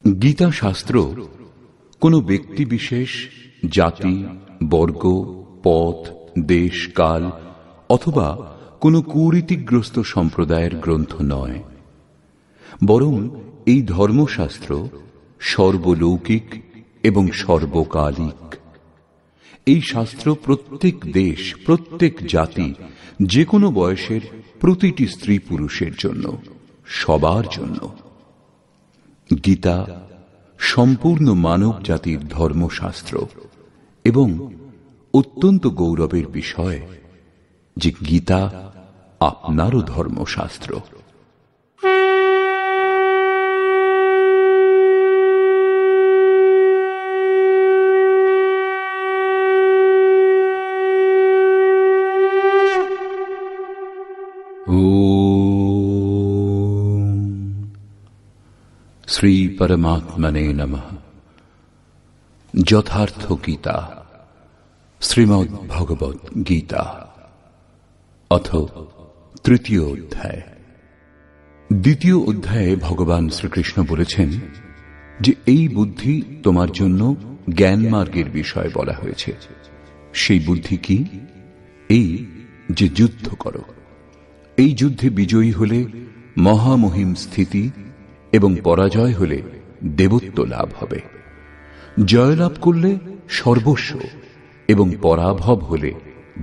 গীতা শাস্ত্র কোনো ব্যক্তি বিশেষ, জাতি, বর্গ, পথ, দেশ, কাল অথবা কোনো কুরীতিগ্রস্ত সম্প্রদায়ের গ্রন্থ নয়, বরং এই ধর্মশাস্ত্র সর্বলৌকিক এবং সর্বকালিক। এই শাস্ত্র প্রত্যেক দেশ, প্রত্যেক জাতি, যে কোনো বয়সের প্রতিটি স্ত্রী পুরুষের জন্য, সবার জন্য। গীতা সম্পূর্ণ মানব জাতির ধর্মশাস্ত্র এবং অত্যন্ত গৌরবের বিষয় যে গীতা আপনারও ধর্মশাস্ত্র। শ্রী পরমাত্মনে নমঃ। যথার্থ গীতা, শ্রীমদ্ ভগবৎ গীতা, অথ তৃতীয় অধ্যায়। দ্বিতীয় অধ্যায়ে ভগবান শ্রীকৃষ্ণ বলেছেন যে এই বুদ্ধি তোমার জন্য জ্ঞান মার্গের বিষয় বলা হয়েছে। সেই বুদ্ধি কি? এই যে যুদ্ধ করো। এই যুদ্ধে বিজয়ী হলে মহামহিম স্থিতি এবং পরাজয় হলে দেবত্ব লাভ হবে। জয়লাভ করলে সর্বস্ব এবং পরাভব হলে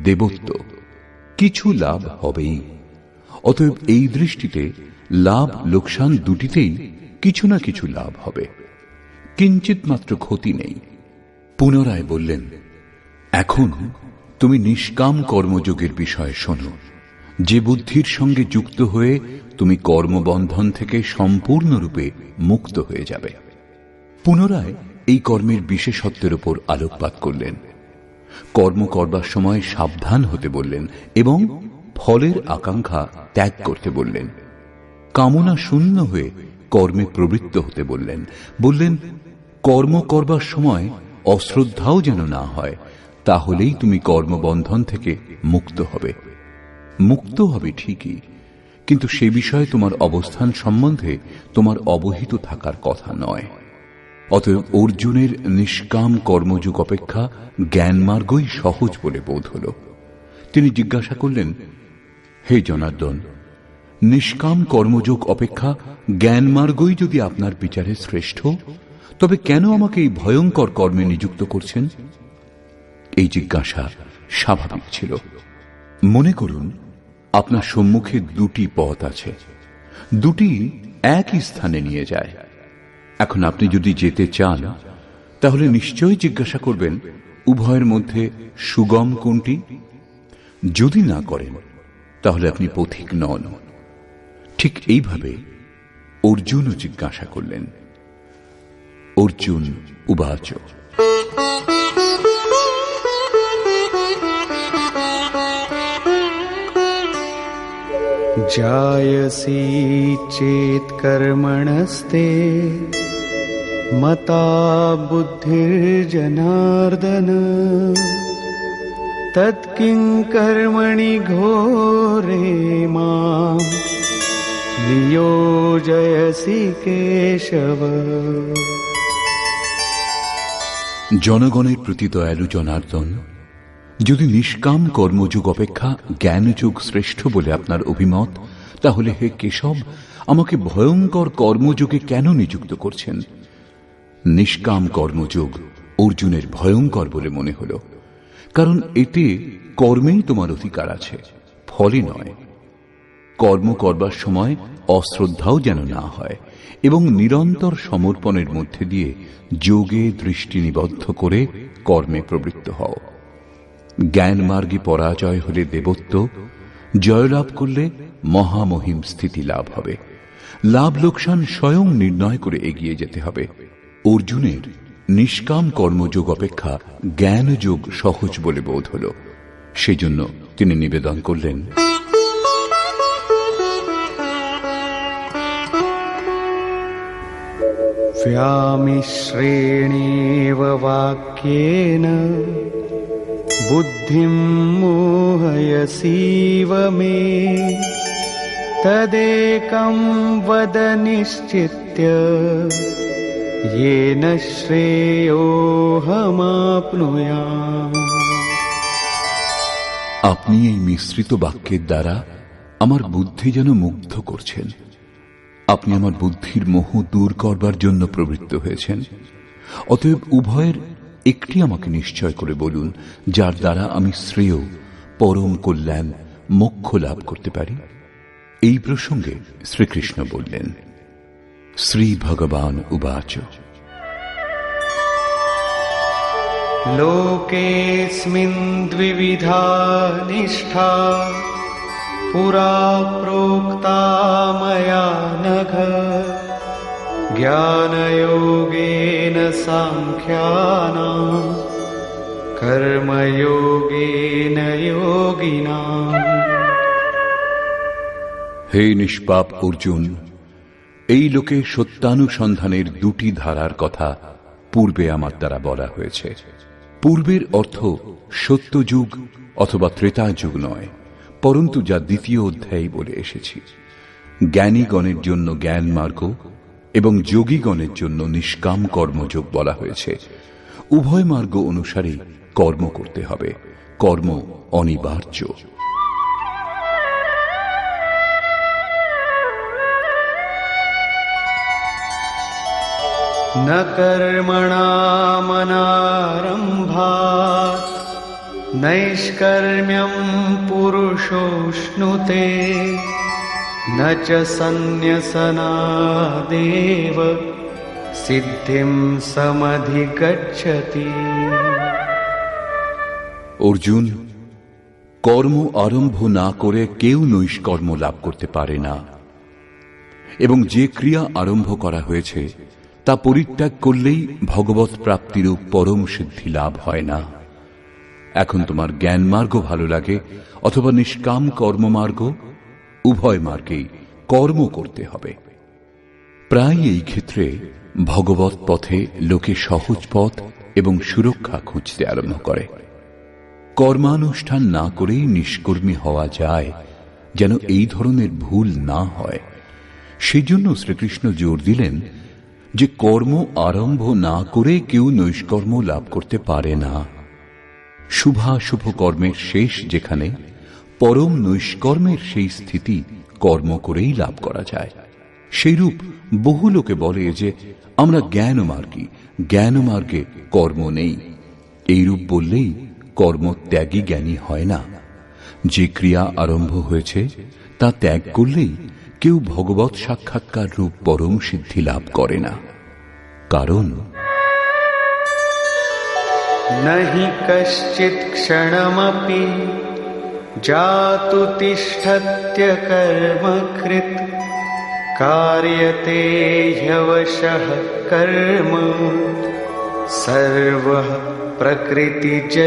দেবত্ব, কিছু লাভ হবেই। অতএব এই দৃষ্টিতে লাভ লোকসান দুটিতেই কিছু না কিছু লাভ হবে, কিঞ্চিত মাত্র ক্ষতি নেই। পুনরায় বললেন, এখন তুমি নিষ্কাম কর্মযোগের বিষয়ে শোনো, যে বুদ্ধির সঙ্গে যুক্ত হয়ে তুমি কর্মবন্ধন থেকে সম্পূর্ণরূপে মুক্ত হয়ে যাবে। পুনরায় এই কর্মের বিশেষত্বের উপর আলোকপাত করলেন। কর্ম করবার সময় সাবধান হতে বললেন এবং ফলের আকাঙ্ক্ষা ত্যাগ করতে বললেন। কামনা শূন্য হয়ে কর্মে প্রবৃত্ত হতে বললেন। বললেন, কর্ম করবার সময় অশ্রদ্ধাও যেন না হয়, তাহলেই তুমি কর্মবন্ধন থেকে মুক্ত হবে। মুক্ত হবে ঠিকই, কিন্তু সে বিষয়ে তোমার অবস্থান সম্বন্ধে তোমার অবহিত থাকার কথা নয়। অতএব অর্জুনের নিষ্কাম কর্মযোগ অপেক্ষা জ্ঞান মার্গই সহজ বলে বোধ হল। তিনি জিজ্ঞাসা করলেন, হে জনার্দন, নিষ্কাম কর্মযোগ অপেক্ষা জ্ঞান মার্গই যদি আপনার বিচারে শ্রেষ্ঠ, তবে কেন আমাকে এই ভয়ঙ্কর কর্মে নিযুক্ত করছেন? এই জিজ্ঞাসা স্বাভাবিক ছিল। মনে করুন, আপনার সম্মুখে দুটি পথ আছে, দুটি একই স্থানে নিয়ে যায়। এখন আপনি যদি যেতে চান, তাহলে নিশ্চয়ই জিজ্ঞাসা করবেন উভয়ের মধ্যে সুগম কোনটি। যদি না করেন, তাহলে আপনি পথিক নন। ঠিক এইভাবে অর্জুনও জিজ্ঞাসা করলেন। অর্জুন উবাচ, जायसी चेत कर्मणस्ते मता बुद्धिर्जनार्दन तत्किं कर्मणि घोरे मां नियोजयसि केशव। জনগণের প্রতি দয়ালু জনার্দন, যদি নিষ্কাম কর্মযোগ অপেক্ষা জ্ঞানযোগ শ্রেষ্ঠ বলে আপনার অভিমত, তাহলে হে কেশব, আমাকে ভয়ঙ্কর কর্মযোগে কেন নিযুক্ত করছেন? নিষ্কাম কর্মযোগ অর্জুনের ভয়ঙ্কর বলে মনে হল, কারণ এতে কর্মেই তোমার অধিকার আছে, ফলে নয়। কর্ম করবার সময় অশ্রদ্ধাও যেন না হয় এবং নিরন্তর সমর্পণের মধ্যে দিয়ে যোগে দৃষ্টি নিবদ্ধ করে কর্মে প্রবৃত্ত হও। জ্ঞান মার্গে পরাজয় হলে দেবত্ব, জয়লাভ করলে মহামহিম স্থিতি লাভ হবে। লাভ লোকসান স্বয়ং নির্ণয় করে এগিয়ে যেতে হবে। অর্জুনের নিষ্কাম কর্মযোগ অপেক্ষা জ্ঞানযোগ সহজ বলে বোধ হল। সেজন্য তিনি নিবেদন করলেন, व्यामिश्रेणेव वाक्येन बुद्धिं मोहयसीव मे तदेकं वद निश्चित्य येन श्रेयोऽहमाप्नुयाम्। আপনি এই মিশ্রিত বাক্যের দ্বারা আমার বুদ্ধি যেন মুগ্ধ করছেন। আপনি আমার বুদ্ধির মোহ দূর করবার জন্য প্রবৃত্ত হয়েছেন। অতএব উভয়ের একটি আমাকে নিশ্চয় করে বলুন, যার দ্বারা আমি শ্রেয়, পরম কল্যাণ, মোক্ষ লাভ করতে পারি। এই প্রসঙ্গে শ্রীকৃষ্ণ বললেন, শ্রী ভগবান উবাচ, লোকেऽস্মিन् দ্বিবিধা নিষ্ঠা পুরা প্रोक्ता मया नघ জ্ঞানযোগেন সাংখ্যানাং কর্মযোগেন যোগিনাং। হে নিষ্পাপ অর্জুন, এই লোকে সত্যানুসন্ধানের দুটি ধারার কথা পূর্বে আমার দ্বারা বলা হয়েছে। পূর্বের অর্থ সত্যযুগ অথবা ত্রেতা যুগ নয়, পরন্তু যা দ্বিতীয় অধ্যায়ে বলে এসেছি। জ্ঞানীগণের জন্য জ্ঞান মার্গ এবং যোগীগণের জন্য নিষ্কাম কর্মযোগ বলা হয়েছে। উভয় মার্গ অনুসারে কর্ম করতে হবে, কর্ম অনিবার্য। ন কর্মণামনারম্ভাৎ নৈষ্কর্ম্যং পুরুষোষ্ণুতে ন চ সন্ন্যসনাদেব সিদ্ধিম সমধিগচ্ছতি। অর্জুন, কর্ম আরম্ভ না করে কেউ নৈষ্কর্ম লাভ করতে পারে না, এবং যে ক্রিয়া আরম্ভ করা হয়েছে তা পরিত্যাগ করলেই ভগবৎ প্রাপ্তিরূপ পরম সিদ্ধি লাভ হয় না। এখন তোমার জ্ঞান মার্গ ভালো লাগে অথবা নিষ্কাম কর্মমার্গ, উভয় মার্গেই কর্ম করতে হবে। প্রায় এই ক্ষেত্রে ভগবৎ পথে লোকে সহজ পথ এবং সুরক্ষা খুঁজতে আরম্ভ করে। কর্মানুষ্ঠান না করেই নিষ্কর্মী হওয়া যায়, যেন এই ধরনের ভুল না হয়। সেই জন্য শ্রীকৃষ্ণ জোর দিলেন যে কর্ম আরম্ভ না করে কেউ নৈষ্কর্ম লাভ করতে পারে না। শুভাশুভ কর্মের শেষ যেখানে, পরম নৈষ্কর্মের সেই স্থিতি কর্ম করেই লাভ করা যায়। সেইরূপ বহু লোকে বলে যে আমরা জ্ঞানমার্গী, জ্ঞানমার্গে কর্ম নেই। এইরূপ বললেই কর্ম ত্যাগী জ্ঞানী হয় না। যে ক্রিয়া আরম্ভ হয়েছে তা ত্যাগ করলেই কেউ ভগবৎ সাক্ষাৎকার রূপ পরম সিদ্ধি লাভ করে না। কারণ নহি কশ্চিৎ ক্ষণমপি জাতু তিষ্ঠত্য কর্মকৃৎ কার্যতে হ্যবশঃ কর্ম সর্বঃ প্রকৃতিজৈর্গুণৈঃ।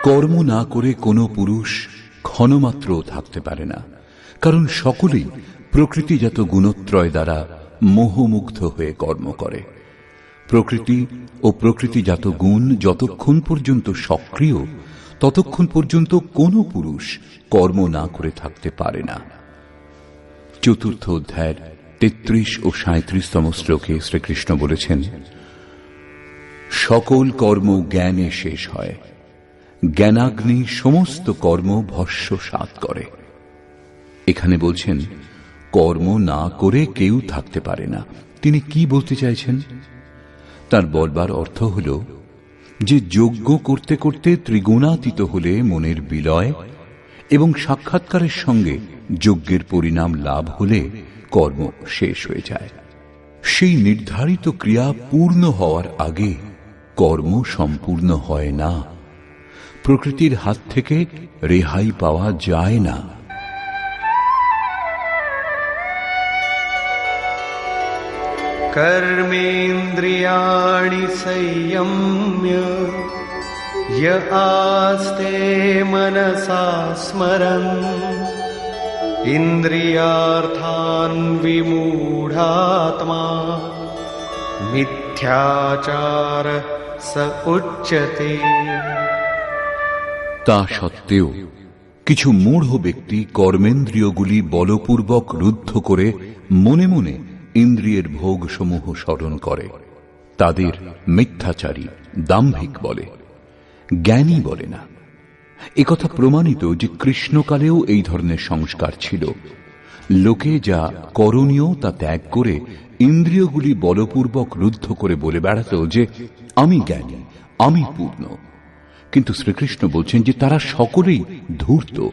কর্ম না করে কোনো পুরুষ ক্ষণমাত্র থাকতে পারে না, কারণ সকলেই প্রকৃতিজাত গুণত্রয় দ্বারা মোহমুগ্ধ হয়ে কর্ম করে। প্রকৃতি ও প্রকৃতিজাত গুণ যতক্ষণ পর্যন্ত সক্রিয়, ততক্ষণ পর্যন্ত কোনো পুরুষ কর্ম না করে থাকতে পারে না। চতুর্থ অধ্যায়ের 33 ও 37তম শ্লোকে শ্রীকৃষ্ণ বলেছেন, সকল কর্ম জ্ঞানে শেষ হয়, জ্ঞানাগ্নি সমস্ত কর্ম ভস্মসাৎ করে। এখানে বলছেন কর্ম না করে কেউ থাকতে পারে না। তিনি কি বলতে চাইছেন? তার বলবার অর্থ হল যে যজ্ঞ করতে করতে ত্রিগুণাতীত হলে মনের বিলয় এবং সাক্ষাৎকারের সঙ্গে যজ্ঞের পরিণাম লাভ হলে কর্ম শেষ হয়ে যায়। সেই নির্ধারিত ক্রিয়া পূর্ণ হওয়ার আগে কর্ম সম্পূর্ণ হয় না। প্রকৃতির হাত থেকে রেহাই পাওয়া যায় না। कर्मेन्द्रियाणि संयम्य य आस्ते मनसा स्मरन् इन्द्रियार्थान् विमूढात्मा मिथ्याचार स उच्यते। তা সত্ত্বেও কিছু মূঢ় ব্যক্তি কর্মেন্দ্রিয়গুলি বলপূর্বক রুদ্ধ করে মনে মনে ইন্দ্রিয়ের ভোগ সমূহ স্মরণ করে তাদের মিথ্যাচারী, দাম্ভিক বলে, জ্ঞানী বলে না। একথা প্রমাণিত যে কৃষ্ণকালেও এই ধরনের সংস্কার ছিল। লোকে যা করণীয় তা ত্যাগ করে ইন্দ্রিয়গুলি বলপূর্বক রুদ্ধ করে বলে বেড়াত যে আমি জ্ঞানী, আমি পূর্ণ। কিন্তু শ্রীকৃষ্ণ বলছেন যে তারা সকলেই ধূর্ত।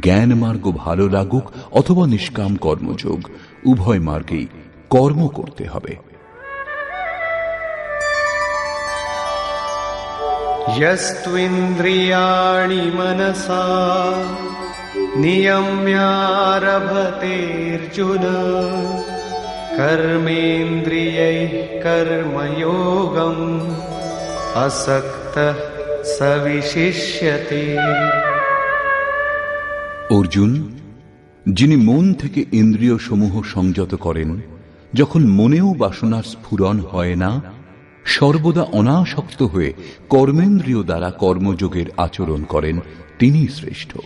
জ্ঞান মার্গ ভালো লাগুক অথবা নিষ্কাম কর্মযোগ, উভয় মার্গেই কর্ম করতে হবে। यस्त्विन्द्रियाणि मनसा नियम्यारभतेऽर्जुन कर्मेन्द्रियैः कर्मयोगम् असक्तः स विशिष्यते। অর্জুন, যিনি মন থেকে ইন্দ্রিয় সমূহ সংযত করেন, যখন মনেও বাসনার স্ফুরণ হয় না, সর্বদা অনাসক্ত হয়ে কর্মেন্দ্রিয় দ্বারা কর্মযোগের আচরণ করেন, তিনি শ্রেষ্ঠ।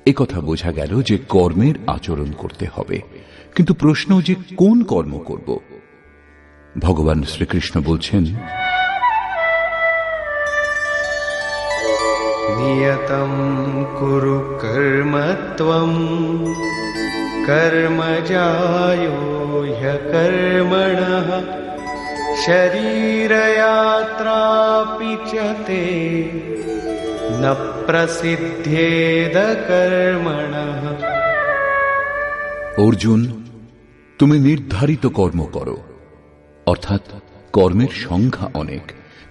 একথা বোঝা গেল যে কর্মের আচরণ করতে হবে, কিন্তু প্রশ্ন যে কোন কর্ম করব। ভগবান শ্রীকৃষ্ণ বলছেন, নিয়তং কুরু কর্ম ত্বং কর্মজায়ো হ্যকর্মণঃ শরীরয়াত্রাপি চ তে ন প্রসিদ্ধেদ কর্মণঃ। অর্জুন, তুমি নির্ধারিত কর্ম করো, অর্থাৎ কর্মের সংখ্যা অনেক,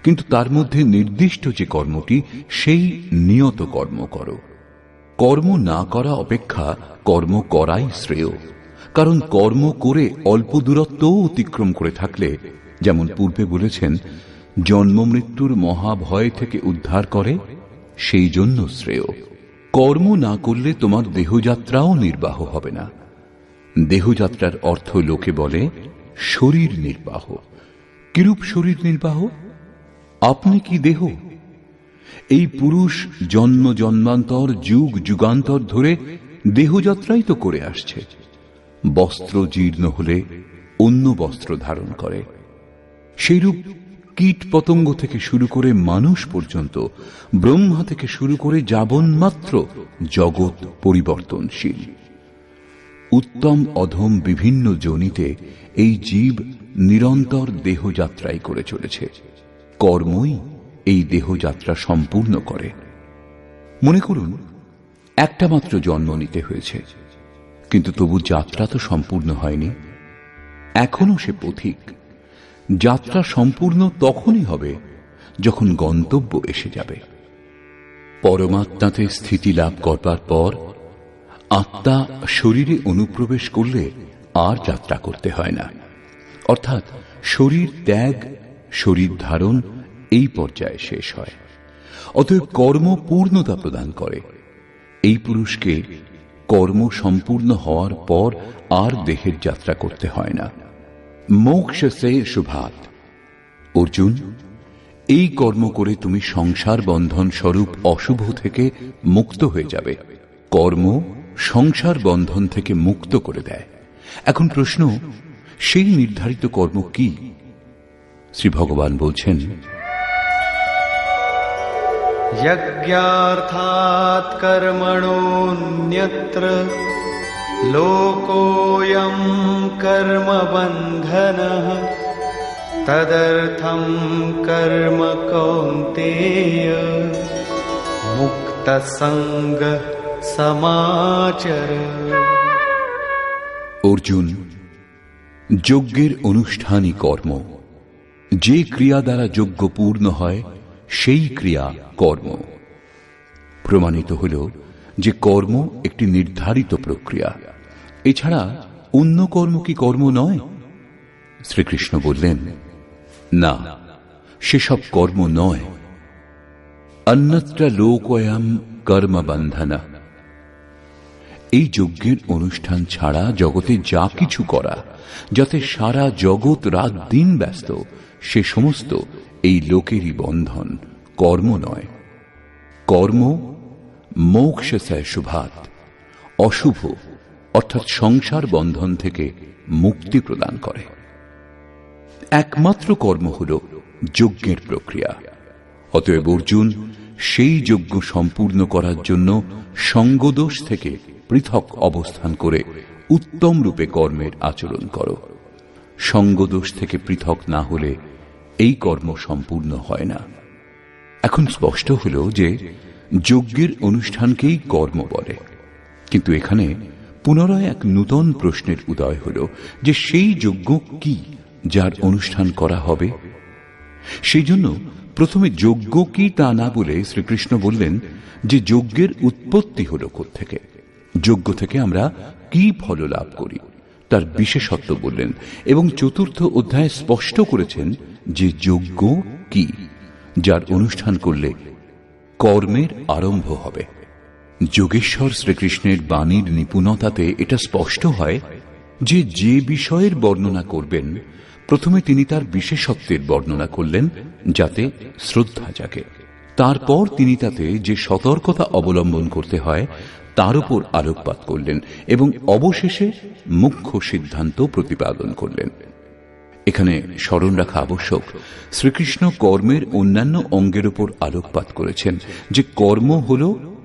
কিন্তু তার মধ্যে নির্দিষ্ট যে কর্মটি সেই নিয়ত কর্ম করো। কর্ম না করা অপেক্ষা কর্ম করাই শ্রেয়, কারণ কর্ম করে অল্প দূরত্বও অতিক্রম করে থাকলে, যেমন পূর্বে বলেছেন, জন্ম মৃত্যুর মহাভয় থেকে উদ্ধার করে, সেই জন্য শ্রেয়। কর্ম না করলে তোমার দেহযাত্রাও নির্বাহ হবে না। দেহযাত্রার অর্থ লোকে বলে শরীর নির্বাহ। কিরূপ শরীর নির্বাহ? আপনি কি দেহ? এই পুরুষ জন্ম জন্মান্তর, যুগ যুগান্তর ধরে দেহযাত্রাই তো করে আসছে। বস্ত্র জীর্ণ হলে অন্য বস্ত্র ধারণ করে। সেইরূপ কীট পতঙ্গ থেকে শুরু করে মানুষ পর্যন্ত, ব্রহ্মা থেকে শুরু করে যাবন্মাত্র জগৎ পরিবর্তনশীল। উত্তম অধম বিভিন্ন যোনিতে এই জীব নিরন্তর দেহযাত্রাই করে চলেছে। কর্মই এই দেহযাত্রা সম্পূর্ণ করে। মনে করুন, একটা মাত্র জন্ম নিতে হয়েছে, কিন্তু তবু যাত্রা তো সম্পূর্ণ হয়নি। এখনো সে পথিক। যাত্রা সম্পূর্ণ তখনই হবে যখন গন্তব্য এসে যাবে। পরমাত্মাতে স্থিতি লাভ করবার পর আত্মা শরীরে অনুপ্রবেশ করলে আর যাত্রা করতে হয় না। অর্থাৎ শরীর ত্যাগ, শরীর ধারণ এই পর্যায়ে শেষ হয়। অতএব কর্ম পূর্ণতা প্রদান করে। এই পুরুষকে কর্ম সম্পূর্ণ হওয়ার পর আর দেহের যাত্রা করতে হয় না। মোক্ষ সে শুভাত। অর্জুন, এই কর্ম করে তুমি সংসার বন্ধন স্বরূপ অশুভ থেকে মুক্ত হয়ে যাবে। কর্ম সংসার বন্ধন থেকে মুক্ত করে দেয়। এখন প্রশ্ন, সেই নির্ধারিত কর্ম কি? শ্রী ভগবান বলছেন, যজ্ঞার্থাৎ কর্মণোন্যত্র লোকোয়ং কর্ম বন্ধনঃ তদর্থং কর্ম কৌন্তেয় মুক্ত সঙ্গ সমাচর। অর্জুন, যজ্ঞের অনুষ্ঠানই কর্ম। যে ক্রিয়া দ্বারা যজ্ঞ পূর্ণ হয় সেই ক্রিয়া কর্ম। প্রমাণিত হল যে কর্ম একটি নির্ধারিত প্রক্রিয়া। এছাড়া অন্য কর্ম কি কর্ম নয়? শ্রীকৃষ্ণ বললেন, না, সেসব কর্ম নয়। অন্যত্র লোকয়াম কর্ম বন্ধনা। এই যজ্ঞের অনুষ্ঠান ছাড়া জগতে যা কিছু করা, যাতে সারা জগৎ রাত দিন ব্যস্ত, সে সমস্ত এই লোকেরই বন্ধন, কর্ম নয়। কর্ম মোক্ষ সে শুভাত, অশুভ অর্থাৎ সংসার বন্ধন থেকে মুক্তি প্রদান করে। একমাত্র কর্ম হল যজ্ঞের প্রক্রিয়া। অতএব অর্জুন, সেই যজ্ঞ সম্পূর্ণ করার জন্য সঙ্গদোষ থেকে পৃথক অবস্থান করে উত্তম রূপে কর্মের আচরণ করো। সঙ্গদোষ থেকে পৃথক না হলে এই কর্ম সম্পূর্ণ হয় না। এখন স্পষ্ট হল যে যজ্ঞের অনুষ্ঠানকেই কর্ম বলে, কিন্তু এখানে পুনরায় এক নূতন প্রশ্নের উদয় হল যে সেই যজ্ঞ কি যার অনুষ্ঠান করা হবে। সেই জন্য প্রথমে যজ্ঞ কি তা না বলে শ্রীকৃষ্ণ বললেন যে যজ্ঞের উৎপত্তি হল কোত্থেকে, যজ্ঞ থেকে আমরা কি ফল লাভ করি তার বিশেষত্ব বললেন, এবং চতুর্থ অধ্যায়ে স্পষ্ট করেছেন যে যজ্ঞ কি যার অনুষ্ঠান করলে কর্মের আরম্ভ হবে। যোগেশ্বর শ্রীকৃষ্ণের বাণীর নিপুণতাতে এটা স্পষ্ট হয় যে যে বিষয়ের বর্ণনা করবেন প্রথমে তিনি তার বিশেষত্বের বর্ণনা করলেন যাতে শ্রদ্ধা জাগে। তারপর তিনি তাতে যে সতর্কতা অবলম্বন করতে হয় তার উপর আলোকপাত করলেন এবং অবশেষে মুখ্য সিদ্ধান্ত প্রতিপাদন করলেন। এখানে স্মরণ রাখা আবশ্যক, শ্রীকৃষ্ণ কর্মের অন্যান্য অঙ্গের উপর আলোকপাত করেছেন যে কর্ম হল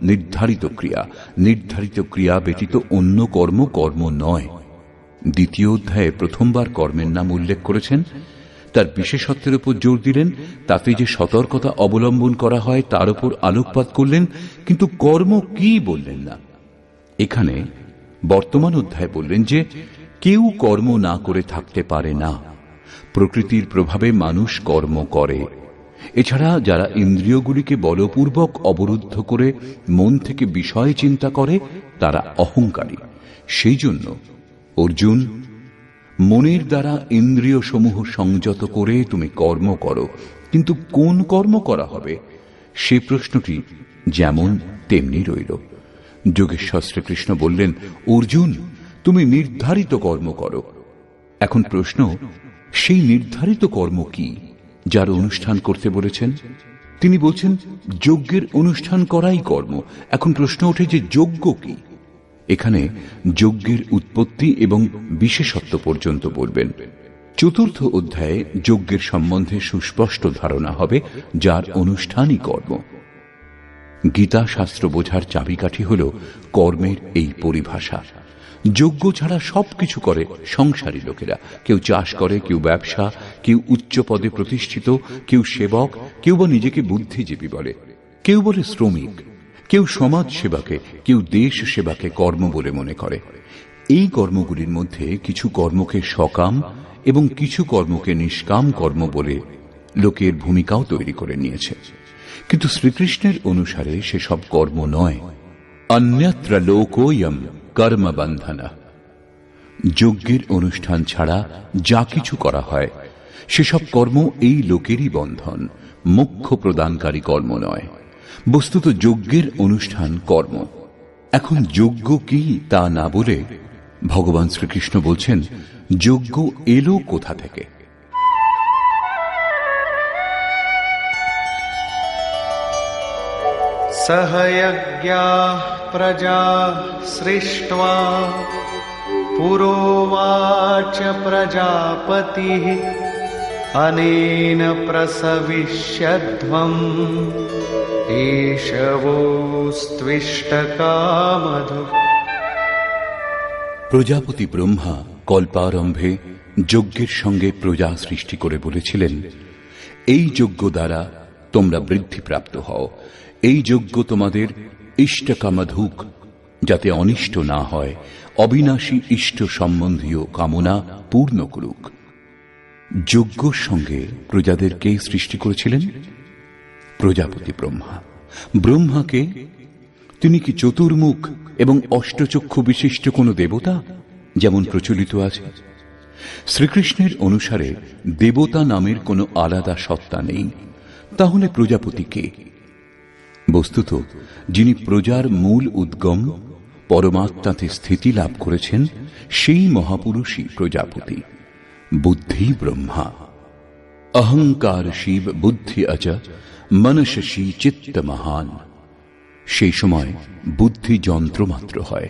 নির্ধারিত ক্রিয়া, নির্ধারিত ক্রিয়া ব্যতীত অন্য কর্ম কর্ম নয়। দ্বিতীয় অধ্যায়ে প্রথমবার কর্মের নাম উল্লেখ করেছেন, তার বিশেষত্বের উপর জোর দিলেন, তাতে যে সতর্কতা অবলম্বন করা হয় তার উপর আলোকপাত করলেন, কিন্তু কর্ম কি বললেন না। এখানে বর্তমান অধ্যায়ে বললেন যে কেউ কর্ম না করে থাকতে পারে না। প্রকৃতির প্রভাবে মানুষ কর্ম করে। এছাড়া যারা ইন্দ্রিয়গুলিকে বলপূর্বক অবরুদ্ধ করে মন থেকে বিষয় চিন্তা করে তারা অহংকারী। সেই জন্য অর্জুন, মনের দ্বারা ইন্দ্রিয় সমূহ সংযত করে তুমি কর্ম করো, কিন্তু কোন কর্ম করা হবে সে প্রশ্নটি যেমন তেমনি রইল। যোগেশ্বর শ্রীকৃষ্ণ বললেন, অর্জুন তুমি নির্ধারিত কর্ম করো। এখন প্রশ্ন, সেই নির্ধারিত কর্ম কি যার অনুষ্ঠান করতে বলেছেন? তিনি বলছেন যজ্ঞের অনুষ্ঠান করাই কর্ম। এখন প্রশ্ন ওঠে যে যজ্ঞ কি? এখানে যজ্ঞের উৎপত্তি এবং বিশেষত্ব পর্যন্ত বলবেন। চতুর্থ অধ্যায়ে যজ্ঞের সম্বন্ধে সুস্পষ্ট ধারণা হবে যার অনুষ্ঠানই কর্ম। গীতা শাস্ত্র বোঝার চাবিকাঠি হল কর্মের এই পরিভাষা। যজ্ঞ ছাড়া সবকিছু করে সংসারী লোকেরা। কেউ চাষ করে, কেউ ব্যবসা, কেউ উচ্চ পদে প্রতিষ্ঠিত, কেউ সেবক, কেউ বা নিজেকে বুদ্ধিজীবী বলে, কেউ বলে শ্রমিক, কেউ সমাজ সেবাকে, কেউ দেশ সেবাকে কর্ম বলে মনে করে। এই কর্মগুলির মধ্যে কিছু কর্মকে সকাম এবং কিছু কর্মকে নিষ্কাম কর্ম বলে লোকের ভূমিকাও তৈরি করে নিয়েছে, কিন্তু শ্রীকৃষ্ণের অনুসারে সেসব কর্ম নয়। অন্যত্র লোকোয়ম কর্ম বন্ধনা। যজ্ঞের অনুষ্ঠান ছাড়া যা কিছু করা হয় সেসব কর্ম এই লোকেরই বন্ধন, মোক্ষ প্রদানকারী কর্ম নয়। বস্তুত যজ্ঞের অনুষ্ঠান কর্ম। এখন যজ্ঞ কি তা না বলে ভগবান শ্রীকৃষ্ণ বলছেন যজ্ঞ এলো কোথা থেকে। सहयज्ञाः प्रजा सृष्ट्वा पुरोवाच प्रजापतिः अनेन प्रसविष्यध्वम् एष वोस्त्विष्टकामधुक्। প্রজাপতি ব্রহ্মা কল্পারম্ভে যজ্ঞের সঙ্গে প্রজা সৃষ্টি করে বলেছিলেন, এই যজ্ঞ দ্বারা তোমরা বৃদ্ধিপ্রাপ্ত হও। এই যজ্ঞ তোমাদের ইষ্টকামধুক, যাতে অনিষ্ট না হয়, অবিনাশী ইষ্ট সম্বন্ধীয় কামনা পূর্ণ করুক। যজ্ঞর সঙ্গে প্রজাদেরকে সৃষ্টি করেছিলেন প্রজাপতি ব্রহ্মা। ব্রহ্মাকে তিনি কি চতুর্মুখ এবং অষ্টচক্ষু বিশিষ্ট কোন দেবতা যেমন প্রচলিত আছে? শ্রীকৃষ্ণের অনুসারে দেবতা নামের কোনো আলাদা সত্তা নেই। তাহলে প্রজাপতি কে? বস্তুত যিনি প্রজার মূল উদ্গম, পরমাত্মাতে স্থিতি লাভ করেছেন সেই মহাপুরুষই প্রজাপতি। বুদ্ধি ব্রহ্মা, অহংকার শিব, বুদ্ধি অজ, মনসী চিত্ত মহান। সেই সময় বুদ্ধি যন্ত্র মাত্র হয়।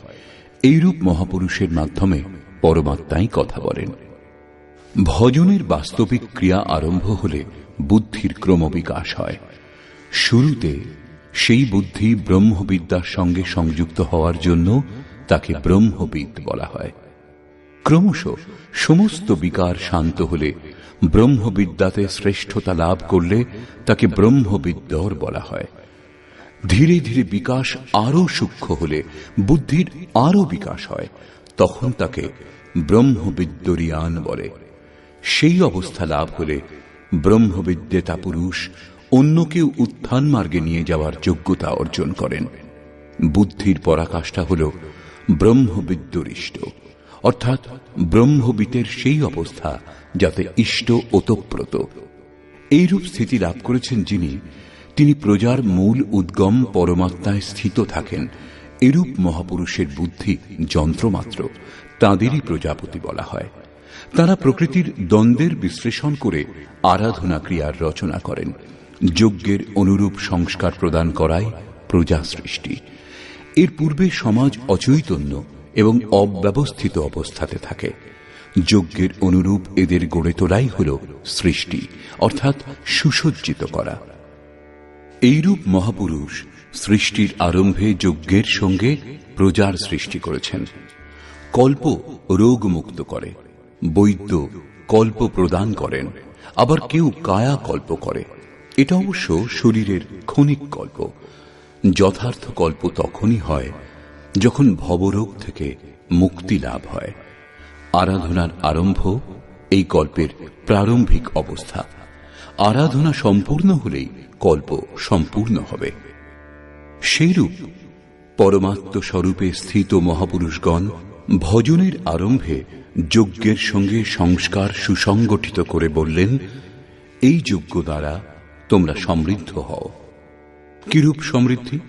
এইরূপ মহাপুরুষের মাধ্যমে পরমাত্মাই কথা বলেন। ভজনের বাস্তবিক ক্রিয়া আরম্ভ হলে বুদ্ধির ক্রমবিকাশ হয়। শুরুতে সেই বুদ্ধি ব্রহ্মবিদ্যার সঙ্গে সংযুক্ত হওয়ার জন্য তাকে ব্রহ্মবিদ বলা হয়। ক্রমশ সমস্ত বিকার শান্ত হলে, ব্রহ্মবিদ্যাতে শ্রেষ্ঠতা লাভ করলে তাকে ব্রহ্মবিদ্যর বলা হয়। ধীরে ধীরে বিকাশ আরো সূক্ষ্ম হলে, বুদ্ধির আরো বিকাশ হয়, তখন তাকে ব্রহ্মবিদ্যরিয়ান বলে। সেই অবস্থা লাভ হলে ব্রহ্মবিদ্যেতা পুরুষ অন্য কেউ উত্থান মার্গে নিয়ে যাওয়ার যোগ্যতা অর্জন করেন। বুদ্ধির পরাকাষ্ঠা হল ব্রহ্মবিদ্যরিষ্ট, অর্থাৎ ব্রহ্মবিদের সেই অবস্থা যাতে ইষ্ট ওতপ্রোত। এইরূপ স্থিতি লাভ করেছেন যিনি, তিনি প্রজার মূল উদ্গম পরমাত্মায় স্থিত থাকেন। এরূপ মহাপুরুষের বুদ্ধি যন্ত্রমাত্র, তাঁদেরই প্রজাপতি বলা হয়। তাঁরা প্রকৃতির দ্বন্দ্বের বিশ্লেষণ করে আরাধনা ক্রিয়ার রচনা করেন। যজ্ঞের অনুরূপ সংস্কার প্রদান করাই প্রজা সৃষ্টি। এর পূর্বে সমাজ অচৈতন্য এবং অব্যবস্থিত অবস্থাতে থাকে। যজ্ঞের অনুরূপ এদের গড়ে তোলাই হল সৃষ্টি, অর্থাৎ সুসজ্জিত করা। এইরূপ মহাপুরুষ সৃষ্টির আরম্ভে যজ্ঞের সঙ্গে প্রজার সৃষ্টি করেছেন। কল্প রোগমুক্ত করে, বৈদ্য কল্প প্রদান করেন, আবার কেউ কায়া কল্প করে। এটা অবশ্য শরীরের ক্ষণিক কল্প। যথার্থ কল্প তখনই হয় যখন ভবরোগ থেকে মুক্তি লাভ হয়। আরাধনার আরম্ভ এই কল্পের প্রারম্ভিক অবস্থা। আরাধনা সম্পূর্ণ হলেই কল্প সম্পূর্ণ হবে। সেইরূপ পরমাত্ম স্বরূপে স্থিত মহাপুরুষগণ ভজনের আরম্ভে যজ্ঞের সঙ্গে সংস্কার সুসংগঠিত করে বললেন, এই যজ্ঞ দ্বারা তোমরা সমৃদ্ধ হও। কিরূপ সমৃদ্ধি?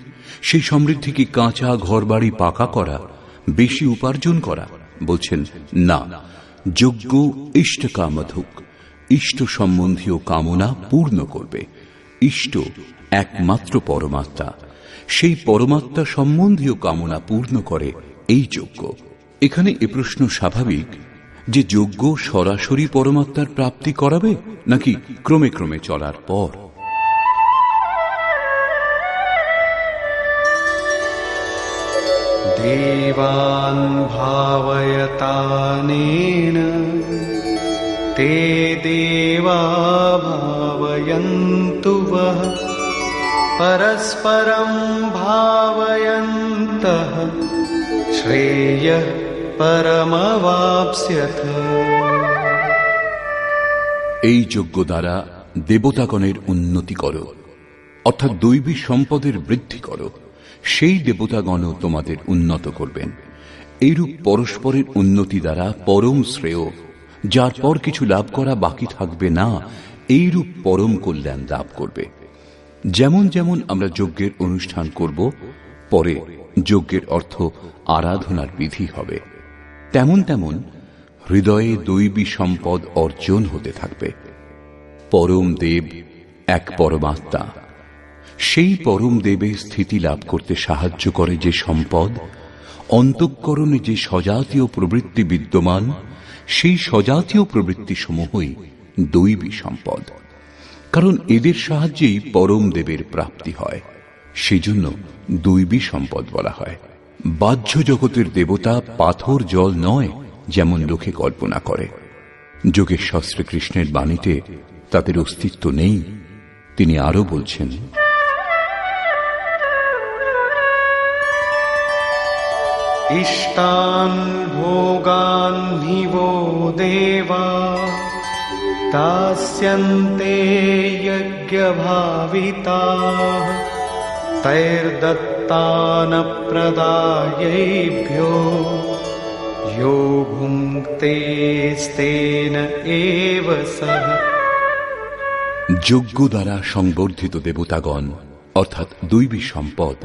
সেই সমৃদ্ধি কি কাঁচা ঘরবাড়ি পাকা করা, বেশি উপার্জন করা? বলছেন না, যজ্ঞ ইষ্ট কামধুক, ইষ্ট সম্বন্ধীয় কামনা পূর্ণ করবে। ইষ্ট একমাত্র পরমাত্মা, সেই পরমাত্মা সম্বন্ধীয় কামনা পূর্ণ করে এই যজ্ঞ। এখানে এ প্রশ্ন স্বাভাবিক যে যজ্ঞ সরাসরি পরমাত্মার প্রাপ্তি করাবে নাকি ক্রমে ক্রমে চলার পর? দেবান ভাবয়তানেন তে দেবা ভাবয়ন্তু বহ পরস্পরম ভাবয়ন্তঃ শ্রেয়ঃ পরমবাপ্স্যথ। এই যজ্ঞ দ্বারা দেবতাগণের উন্নতি করো, অর্থাৎ দৈবী সম্পদের বৃদ্ধি করো। সেই দেবতাগণ তোমাদের উন্নত করবেন। এইরূপ পরস্পরের উন্নতি দ্বারা পরম শ্রেয়, যার পর কিছু লাভ করা বাকি থাকবে না, এইরূপ পরম কল্যাণ লাভ করবে। যেমন যেমন আমরা যজ্ঞের অনুষ্ঠান করব, পরে যজ্ঞের অর্থ আরাধনার বিধি হবে, তেমন তেমন হৃদয়ে দৈবী সম্পদ অর্জন হতে থাকবে। পরম দেব এক পরমাত্মা। সেই পরম দেবে স্থিতি লাভ করতে সাহায্য করে যে সম্পদ, অন্তঃকরণে যে সজাতীয় প্রবৃত্তি বিদ্যমান, সেই সজাতীয় প্রবৃত্তি সমূহই দৈবী সম্পদ। কারণ এদের সাহায্যেই পরম দেবের প্রাপ্তি হয়, সেজন্য দৈবী সম্পদ বলা হয়। বাহ্য জগতের দেবতা পাথর জল নয়, যেমন লোকে কল্পনা করে। যোগেশ্বর শ্রীকৃষ্ণের বাণীতে তাদের অস্তিত্ব নেই। তিনি আরো বলছেন, ইষ্টান ভোগান হিবো দেবা দাস্যন্তে যজ্ঞভাবিতাঃ তৈর্দত্তান প্রদায়েভ্যো यो भुङ्क्ते स्तेन एव सः। যজ্ঞ দ্বারা সংবর্ধিত দেবতাগণ অর্থাৎ দৈবী সম্পদ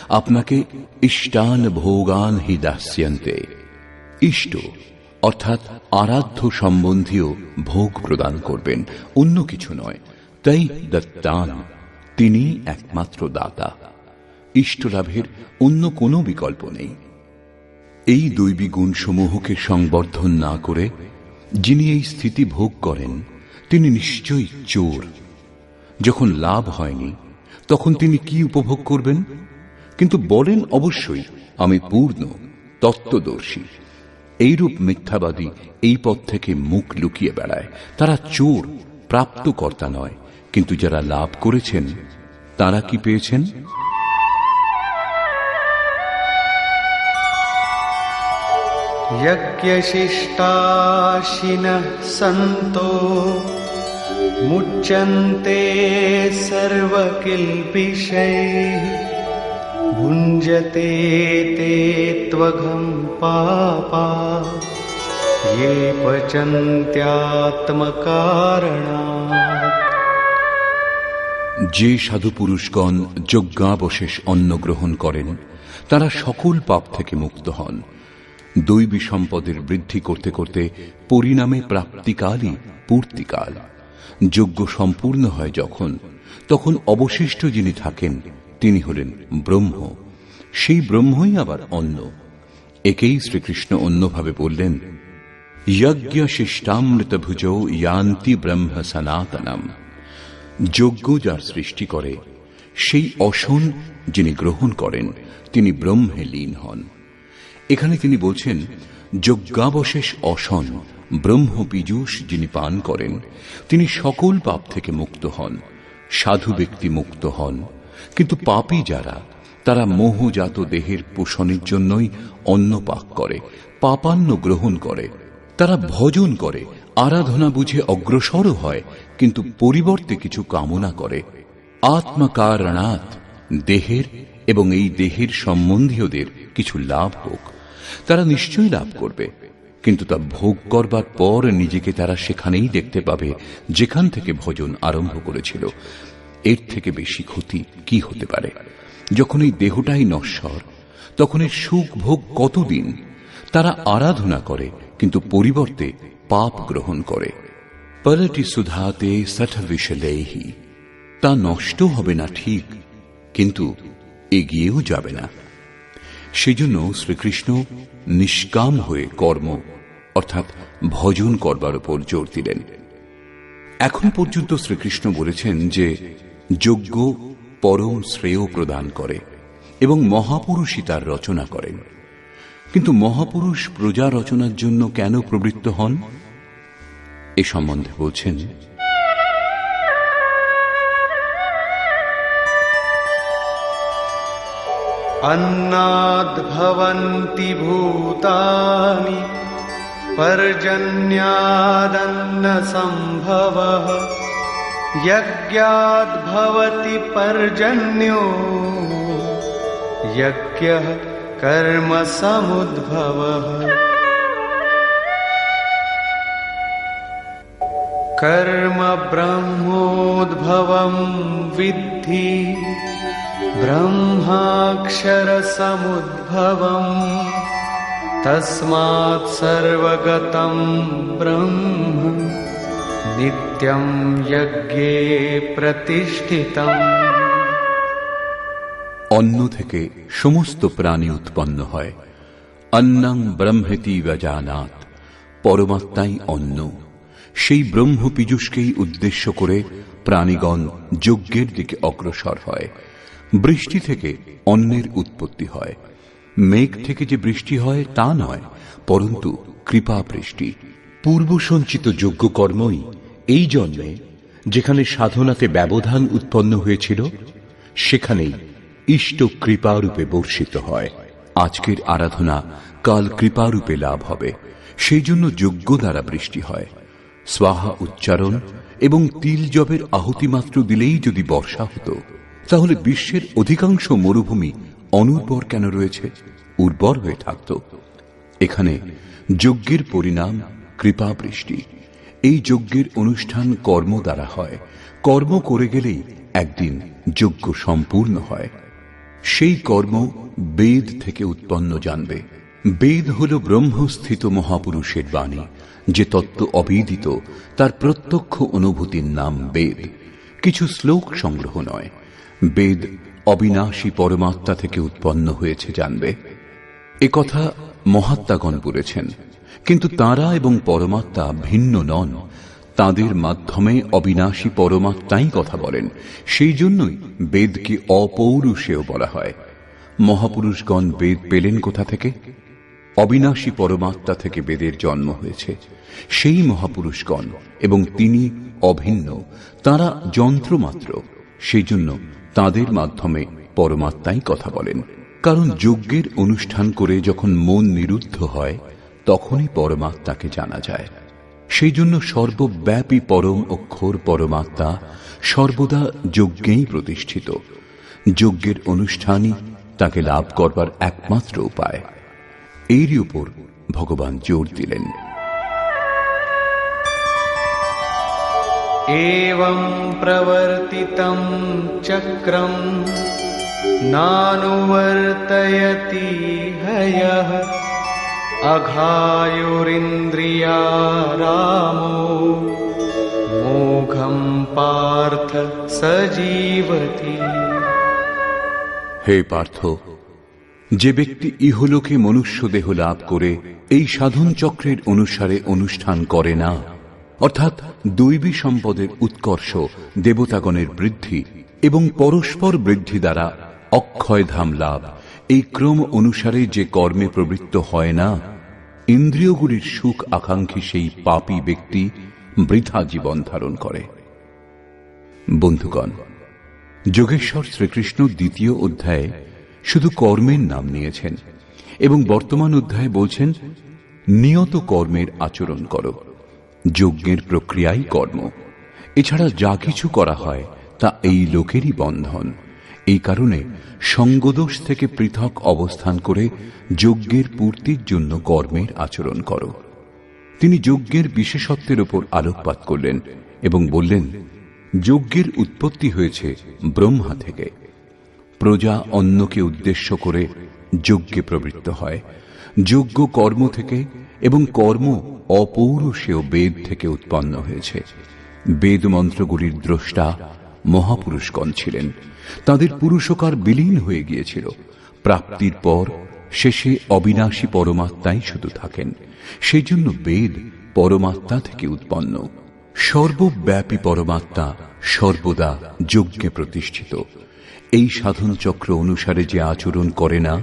আপনাকে ইষ্টান ভোগান হি দাস্যন্তে। ইষ্ট অর্থাৎ আরাধ্য সম্বন্ধীয় ভোগ প্রদান করবেন, অন্য কিছু নয়। তাই দত্তান, তিনি একমাত্র দাতা। ইষ্ট লাভের অন্য কোনো বিকল্প নেই। এই দৈবী গুণসমূহকে সংবর্ধন না করে যিনি এই স্থিতি ভোগ করেন তিনি নিশ্চয়ই চোর। যখন লাভ হয়নি তখন তিনি কি উপভোগ করবেন? কিন্তু বলেন অবশ্যই আমি পূর্ণ তত্ত্বদর্শী। এইরূপ মিথ্যাবাদী এই পথ থেকে মুখ লুকিয়ে বেড়ায়। তারা চোর, প্রাপ্তকর্তা নয়। কিন্তু যারা লাভ করেছেন তারা কি পেয়েছেন? यज्ञशिष्टाशिनः सन्तो मुच्यन्ते सर्वकिल्बिषैः भुञ्जते ते त्वघं पापा ये पचन्त्यात्मकारणात्। যে সাধু পুরুষগণ যজ্ঞাবশেষ অন্ন গ্রহণ করেন তারা সকল পাপ থেকে মুক্ত হন। দৈবী সম্পদের বৃদ্ধি করতে করতে পরিণামে প্রাপ্তিকালই পূর্তিকাল। যজ্ঞ সম্পূর্ণ হয় যখন, তখন অবশিষ্ট যিনি থাকেন তিনি হলেন ব্রহ্ম। সেই ব্রহ্মই আবার অন্ন। একেই শ্রীকৃষ্ণ অন্যভাবে বললেন, যজ্ঞ শিষ্টামৃত ভুজৌ ইয়ান্তি ব্রহ্ম সনাতনম। যজ্ঞ যার সৃষ্টি করে সেই অসন যিনি গ্রহণ করেন তিনি ব্রহ্মে লীন হন। এখানে তিনি বলছেন যজ্ঞাবশেষ অসন ব্রহ্ম পীযূষ যিনি পান করেন তিনি সকল পাপ থেকে মুক্ত হন। সাধু ব্যক্তি মুক্ত হন, কিন্তু পাপী যারা তারা মোহজাত দেহের পোষণের জন্যই অন্ন পাক করে, পাপান্ন গ্রহণ করে। তারা ভজন করে, আরাধনা বুঝে অগ্রসরও হয়, কিন্তু পরিবর্তে কিছু কামনা করে। আত্মকারণাৎ, দেহের এবং এই দেহের সম্বন্ধীয়দের কিছু লাভ হোক। তারা নিশ্চয়ই লাভ করবে, কিন্তু তা ভোগ করবার পর নিজেকে তারা সেখানেই দেখতে পাবে যেখান থেকে ভজন আরম্ভ করেছিল। এর থেকে বেশি ক্ষতি কি হতে পারে? যখন এই দেহটাই নশ্বর, তখন এর সুখ ভোগ কতদিন? তারা আরাধনা করে, কিন্তু পরিবর্তে পাপ গ্রহণ করে। পলটি সুধাতে সঠ বিশলেহি, তা নষ্ট হবে না ঠিক, কিন্তু এগিয়েও যাবে না। সেজন্য শ্রীকৃষ্ণ নিষ্কাম হয়ে কর্ম অর্থাৎ ভজন করবার উপর জোর দিলেন। এখন পর্যন্ত শ্রীকৃষ্ণ বলেছেন যে যজ্ঞ পরম শ্রেয় প্রদান করে এবং মহাপুরুষই তার রচনা করেন। কিন্তু মহাপুরুষ প্রজা রচনার জন্য কেন প্রবৃত্ত হন এ সম্বন্ধে বলছেন, अन्नाद्भवन्ति भूतानि पर्जन्यादन्नसम्भवः यज्ञाद्भवति पर्जन्यो यज्ञः कर्म समुद्भवः। कर्म ब्रह्मोद्भवं विद्धि ब्रह्माक्षर समुद्भवम् तस्मात् सर्वगतं ब्रह्म नित्यं यज्ञे प्रतिष्ठितम्। অন্ন থেকে সমস্ত প্রাণী উৎপন্ন হয়। অন্নং ব্রহ্মেতি ব্যজানাৎ, পরমাত্মাই অন্ন। সেই ব্রহ্ম পীযূষকেই উদ্দেশ্য করে প্রাণীগণ যজ্ঞের দিকে অগ্রসর হয়। বৃষ্টি থেকে অন্নের উৎপত্তি হয়। মেঘ থেকে যে বৃষ্টি হয় তা নয়, পরন্তু কৃপা বৃষ্টি। পূর্ব সঞ্চিত যজ্ঞ কর্মই এই জন্মে যেখানে সাধনাতে ব্যবধান উৎপন্ন হয়েছিল সেখানেই ইষ্ট কৃপারূপে বর্ষিত হয়। আজকের আরাধনা কাল কৃপারূপে লাভ হবে, সেই জন্য যজ্ঞ দ্বারা বৃষ্টি হয়। স্বাহা উচ্চারণ এবং তিল জবের আহুতি মাত্র দিলেই যদি বর্ষা হতো, তাহলে বিশ্বের অধিকাংশ মরুভূমি অনুর্বর কেন রয়েছে? উর্বর হয়ে থাকত। এখানে যজ্ঞের পরিণাম কৃপা বৃষ্টি। এই যজ্ঞের অনুষ্ঠান কর্ম দ্বারা হয়। কর্ম করে গেলেই একদিন যজ্ঞ সম্পূর্ণ হয়। সেই কর্ম বেদ থেকে উৎপন্ন জানবে। বেদ হল ব্রহ্মস্থিত মহাপুরুষের বাণী। যে তত্ত্ব অবিদিত তার প্রত্যক্ষ অনুভূতির নাম বেদ, কিছু শ্লোক সংগ্রহ নয়। বেদ অবিনাশী পরমাত্মা থেকে উৎপন্ন হয়েছে জানবে। একথা মহাত্মাগণ বলেছেন, কিন্তু তাঁরা এবং পরমাত্মা ভিন্ন নন। তাঁদের মাধ্যমে অবিনাশী পরমাত্মাই কথা বলেন। সেই জন্যই বেদকে অপৌরুষেয় বলা হয়। মহাপুরুষগণ বেদ পেলেন কোথা থেকে? অবিনাশী পরমাত্মা থেকে বেদের জন্ম হয়েছে। সেই মহাপুরুষগণ, এবং তিনি অভিন্ন, তাঁরা যন্ত্রমাত্র। সেই জন্য তাঁদের মাধ্যমে পরমাত্মাই কথা বলেন। কারণ যজ্ঞের অনুষ্ঠান করে যখন মন নিরুদ্ধ হয়, তখনই পরমাত্মাকে জানা যায়। সেই জন্য সর্বব্যাপী পরম অক্ষর পরমাত্মা সর্বদা যজ্ঞেই প্রতিষ্ঠিত। যজ্ঞের অনুষ্ঠানই তাকে লাভ করবার একমাত্র উপায়। এরই উপর ভগবান জোর দিলেন। एवं प्रवर्तितं चक्रं नानुवर्तयति हयः अघायुरिन्द्रियारामो मोघं पार्थ सजीवति। হে পার্থ, যে ব্যক্তি ইহলোকে মনুষ্য দেহ লাভ করে এই সাধন চক্রের অনুসারে অনুষ্ঠান করে না, অর্থাৎ দৈবী সম্পদের উৎকর্ষ, দেবতাগণের বৃদ্ধি এবং পরস্পর বৃদ্ধি দ্বারা অক্ষয়ধাম লাভ, এই ক্রম অনুসারে যে কর্মে প্রবৃত্ত হয় না, ইন্দ্রিয়গুলির সুখ আকাঙ্ক্ষী সেই পাপী ব্যক্তি বৃথা জীবন ধারণ করে। বন্ধুগণ, যোগেশ্বর শ্রীকৃষ্ণ দ্বিতীয় অধ্যায়ে শুধু কর্মের নাম নিয়েছেন এবং বর্তমান অধ্যায়ে বলছেন নিয়ত কর্মের আচরণ করো। যজ্ঞের প্রক্রিয়াই কর্ম। এছাড়া যা কিছু করা হয় তা এই লোকেরই বন্ধন। এই কারণে সঙ্গদোষ থেকে পৃথক অবস্থান করে যজ্ঞের পূর্তির জন্য কর্মের আচরণ করো। তিনি যজ্ঞের বিশেষত্বের উপর আলোকপাত করলেন এবং বললেন, যজ্ঞের উৎপত্তি হয়েছে ব্রহ্মা থেকে। প্রজা অন্যকে উদ্দেশ্য করে যজ্ঞে প্রবৃত্ত হয়। যজ্ঞ কর্ম থেকে এবং কর্ম অপৌরুষেয় বেদ থেকে উৎপন্ন হয়েছে। বেদ মন্ত্রগুলির দ্রষ্টা মহাপুরুষগণ ছিলেন। তাদের পুরুষকার বিলীন হয়ে গিয়েছিল। প্রাপ্তির পর শেষে অবিনাশী পরমাত্মাই শুধু থাকেন। সেই জন্য বেদ পরমাত্মা থেকে উৎপন্ন। সর্বব্যাপী পরমাত্মা সর্বদা যজ্ঞে প্রতিষ্ঠিত। এই সাধন চক্র অনুসারে যে আচরণ করে না,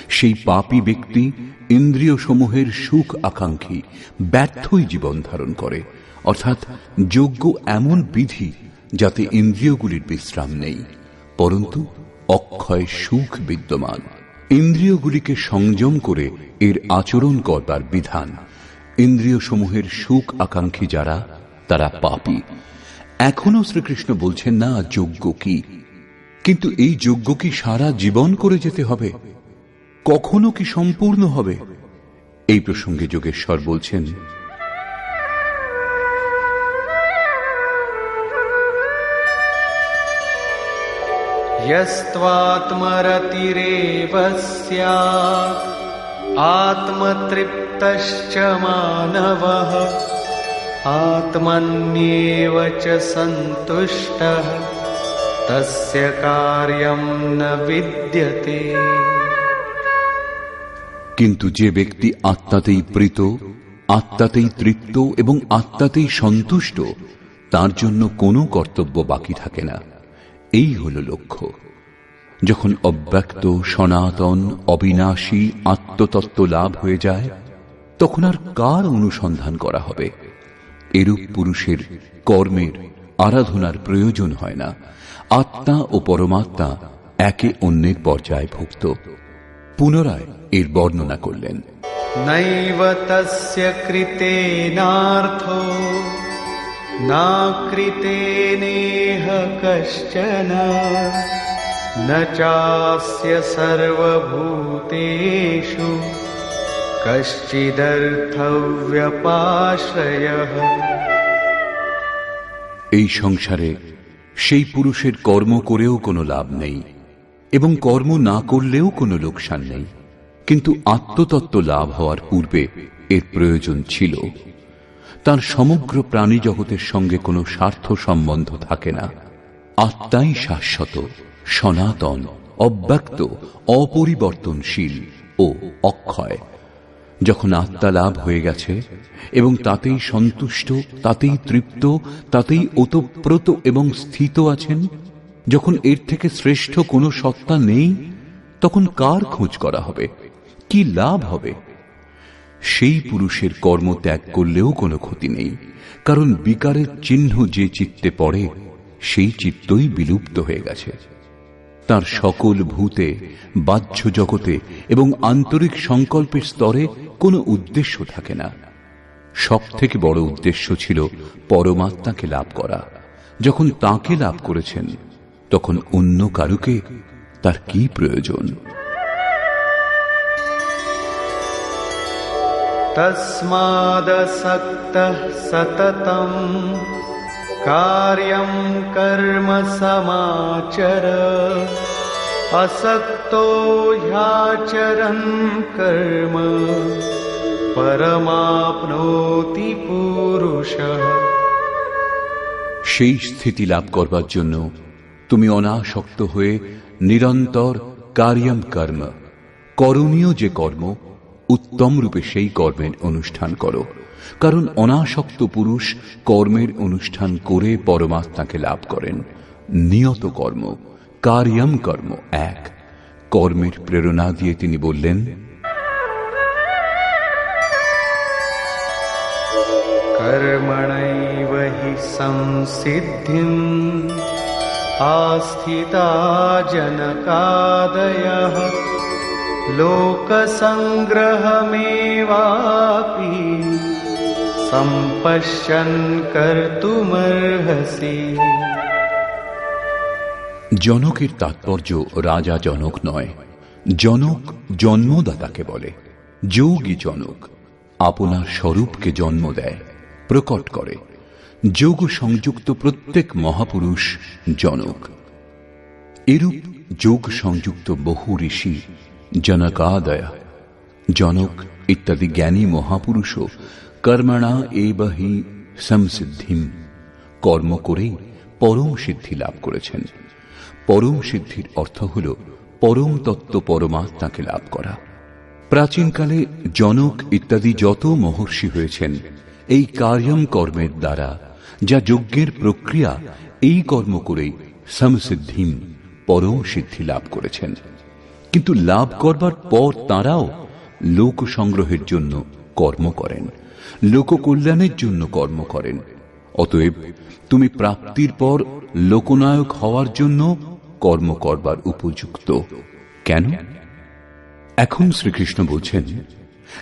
সেই পাপী ব্যক্তি ইন্দ্রিয় সমূহের সুখ আকাঙ্ক্ষী ব্যর্থই জীবন ধারণ করে। অর্থাৎ যজ্ঞ এমন বিধি যাতে ইন্দ্রিয়গুলির বিশ্রাম নেই, পরন্তু অক্ষয় সুখ বিদ্যমান। ইন্দ্রিয়গুলিকে সংযম করে এর আচরণ করবার বিধান। ইন্দ্রিয় সমূহের সুখ আকাঙ্ক্ষী যারা, তারা পাপী। এখনো শ্রীকৃষ্ণ বলছেন না যজ্ঞ কি, কিন্তু এই যজ্ঞ কি সারা জীবন করে যেতে হবে? কখনো কি সম্পূর্ণ হবে? এই প্রসঙ্গে যোগেশ্বর বলছেন, यस्त्वात्मरतिरेव स्यात् आत्मतृप्तश्च मानवः आत्मन्येव च सन्तुष्टः तस्य कार्यं न विद्यते। কিন্তু যে ব্যক্তি আত্মাতেই প্রীত, আত্মাতেই তৃপ্ত এবং আত্মাতেই সন্তুষ্ট, তার জন্য কোনো কর্তব্য বাকি থাকে না। এই হল লক্ষ্য। যখন অব্যক্ত, সনাতন, অবিনাশী আত্মতত্ত্ব লাভ হয়ে যায়, তখন আর কার অনুসন্ধান করা হবে? এরূপ পুরুষের কর্মের, আরাধনার প্রয়োজন হয় না। আত্মা ও পরমাত্মা একে অন্যের পর্যায়ভুক্ত। পুনরায় এর বর্ণনা করলেন, নৈব তস্য কৃতেনার্থো না কৃতেনেহ কশ্চন ন চাস্য সর্বভূতেষু কশ্চিদর্থব্যপাশ্রয়ঃ। এই সংসারে সেই পুরুষের কর্ম করেও কোনো লাভ নেই এবং কর্ম না করলেও কোনো লোকসান নেই। কিন্তু আত্মতত্ত্ব লাভ হওয়ার পূর্বে এর প্রয়োজন ছিল। তার সমগ্র প্রাণী জগতের সঙ্গে কোনো স্বার্থ সম্বন্ধ থাকে না। আত্মাই শাশ্বত, সনাতন, অব্যক্ত, অপরিবর্তনশীল ও অক্ষয়। যখন আত্মা লাভ হয়ে গেছে এবং তাতেই সন্তুষ্ট, তাতেই তৃপ্ত, তাতেই ওতপ্রোত এবং স্থিত আছেন, যখন এর থেকে শ্রেষ্ঠ কোনো সত্তা নেই, তখন কার খোঁজ করা হবে, কি লাভ হবে? সেই পুরুষের কর্ম ত্যাগ করলেও কোনো ক্ষতি নেই, কারণ বিকারের চিহ্ন যে চিত্তে পড়ে সেই চিত্তই বিলুপ্ত হয়ে গেছে। তার সকল ভূতে, বাহ্য জগতে এবং আন্তরিক সংকল্পের স্তরে কোনো উদ্দেশ্য থাকে না। সব থেকে বড় উদ্দেশ্য ছিল পরমাত্মাকে লাভ করা। যখন তাকে লাভ করেছেন, তখন অন্য কারুকে তার কি প্রয়োজন? তস্মাদসক্তঃ সততম কার্যং কর্ম সমাচর আসক্তো হ্যাচরন কর্ম পরমাপ্নোতি পুরুষঃ। সেই স্থিতি লাভ করবার জন্য তুমি অনাসক্ত হয়ে নিরন্তর কার্যম কর্ম, করণীয় যে কর্ম, উত্তম রূপে সেই কর্মের অনুষ্ঠান করো। কারণ অনাসক্ত পুরুষ কর্মের অনুষ্ঠান করে পরমাত্মাকে লাভ করেন। নিয়ত কর্ম, কার্যম কর্ম এক। কর্মের প্রেরণা দিয়ে তিনি বললেন, কর্মণৈব হি সংসিদ্ধিম আস্থিতা জনকাদয়ঃ লোকসংগ্রহমেবাপি সম্পশ্যন কর্তুমর্হসি। জনকের তাৎপর্য রাজা জনক নয়। জনক জন্মদাতাকে বলে। যোগী জনক আপনার স্বরূপকে জন্ম দেয়, প্রকট করে। যোগ সংযুক্ত প্রত্যেক মহাপুরুষ জনক। এরূপ যোগ সংযুক্ত বহু ঋষি জনকাদয়, জনক ইত্যাদি জ্ঞানী মহাপুরুষও কর্মণা এব হি সংসিদ্ধিম, কর্ম করেই পরম সিদ্ধি লাভ করেছেন। পরম সিদ্ধির অর্থ হল পরম তত্ত্ব পরমাত্মাকে লাভ করা। প্রাচীনকালে জনক ইত্যাদি যত মহর্ষি হয়েছেন, এই কার্যম কর্মের দ্বারা, যা যজ্ঞের প্রক্রিয়া, এই কর্ম করেই সমসিদ্ধিম, পরম সিদ্ধি লাভ করেছেন। কিন্তু লাভ করবার পর তাঁরাও লোক সংগ্রহের জন্য কর্ম করেন, লোক কল্যাণের জন্য কর্ম করেন। অতএব তুমি প্রাপ্তির পর লোকনায়ক হওয়ার জন্য কর্ম করবার উপযুক্ত। কেন? এখন শ্রীকৃষ্ণ বলছেন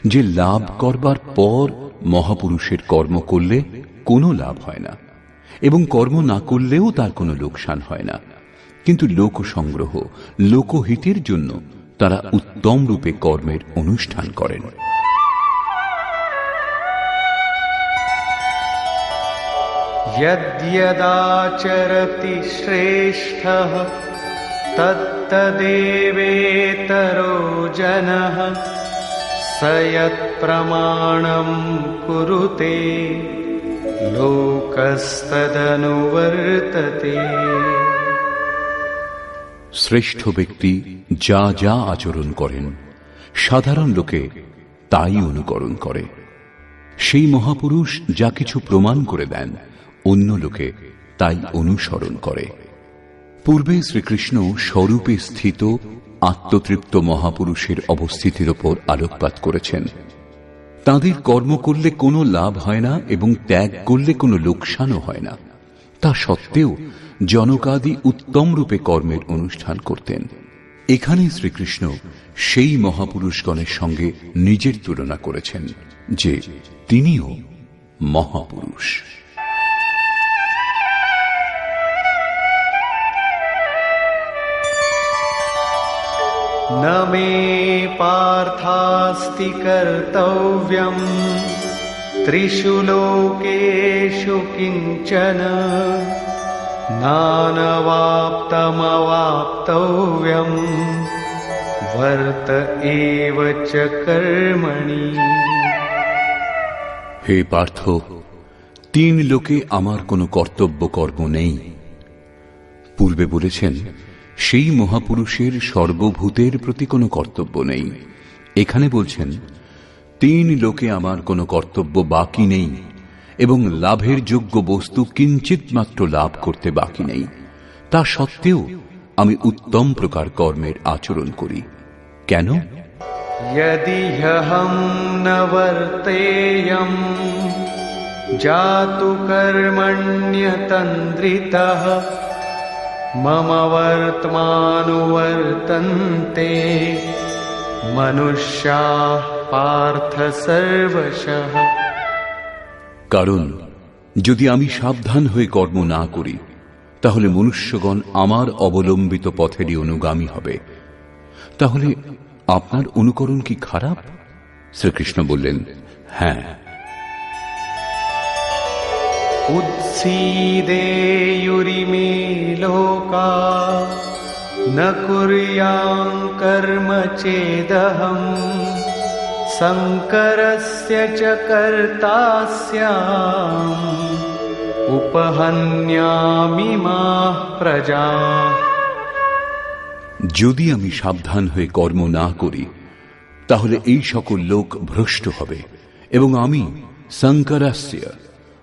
যে লাভ করবার পর মহাপুরুষের কর্ম করলে কোনো লাভ হয় না, এবং কর্ম না করলেও তার কোনো লোকসান হয় না। কিন্তু লোক সংগ্রহ, লোকহিতের জন্য তারা উত্তম রূপে কর্মের অনুষ্ঠান করেন। যদ্যদাচরতি শ্রেষ্ঠঃ তত্তদেবেতরো জনঃ স যৎপ্রমাণং কুরুতে লোকস্তদনুবর্ততে। শ্রেষ্ঠ ব্যক্তি যা যা আচরণ করেন, সাধারণ লোকে তাই অনুকরণ করে। সেই মহাপুরুষ যা কিছু প্রমাণ করে দেন, অন্য লোকে তাই অনুসরণ করে। পূর্বে শ্রীকৃষ্ণ স্বরূপে স্থিত আত্মতৃপ্ত মহাপুরুষের অবস্থিতির ওপর আলোকপাত করেছেন। তাঁদের কর্ম করলে কোনো লাভ হয় না এবং ত্যাগ করলে কোনো লোকসানও হয় না। তা সত্ত্বেও জনকাদি উত্তম রূপে কর্মের অনুষ্ঠান করতেন। এখানে শ্রীকৃষ্ণ সেই মহাপুরুষগণের সঙ্গে নিজের তুলনা করেছেন যে তিনিও মহাপুরুষ। ন মে পার্থাস্তি কর্তব্যম ত্রিষু লোকেষু কিঞ্চন নানবাপ্তমবাপ্তব্যম বর্ত এব চ কর্মণি। হে পার্থ, তিন লোকে আমার কোনো কর্তব্য কর্ম নেই। পূর্বে বলেছেন সেই মহাপুরুষের সর্বভূতের প্রতি কোনো কর্তব্য নেই। এখানে বলছেন তিন লোকে আমার কোনো কর্তব্য বাকি নেই এবং লাভের যোগ্য বস্তু কিঞ্চিত মাত্র লাভ করতে বাকি নেই। তা সত্ত্বেও আমি উত্তম প্রকার কর্মের আচরণ করি। কেন? यदि ह्यहं न वर्तेयं जातु कर्मण्यतन्द्रितः मम वर्त्मानुवर्तन्ते मनुष्याः पार्थ सर्वशः। কারণ যদি আমি সাবধান হয়ে কর্ম না করি তাহলে মনুষ্যগণ আমার অবলম্বিত পথেরই অনুগামী হবে। তাহলে আপনার অনুকরণ কি খারাপ? শ্রীকৃষ্ণ বললেন, হ্যাঁ। উৎসীদেয়ুরিমে লোকা ন কুর্যাং কর্ম চেদহং সংকরস্য চ কর্তা স্যাম উপহন্যামি মাঃ প্রজাঃ। যদি আমি সাবধান হয়ে কর্ম না করি তাহলে এই সকল লোক ভ্রষ্ট হবে এবং আমি সংকরাস্য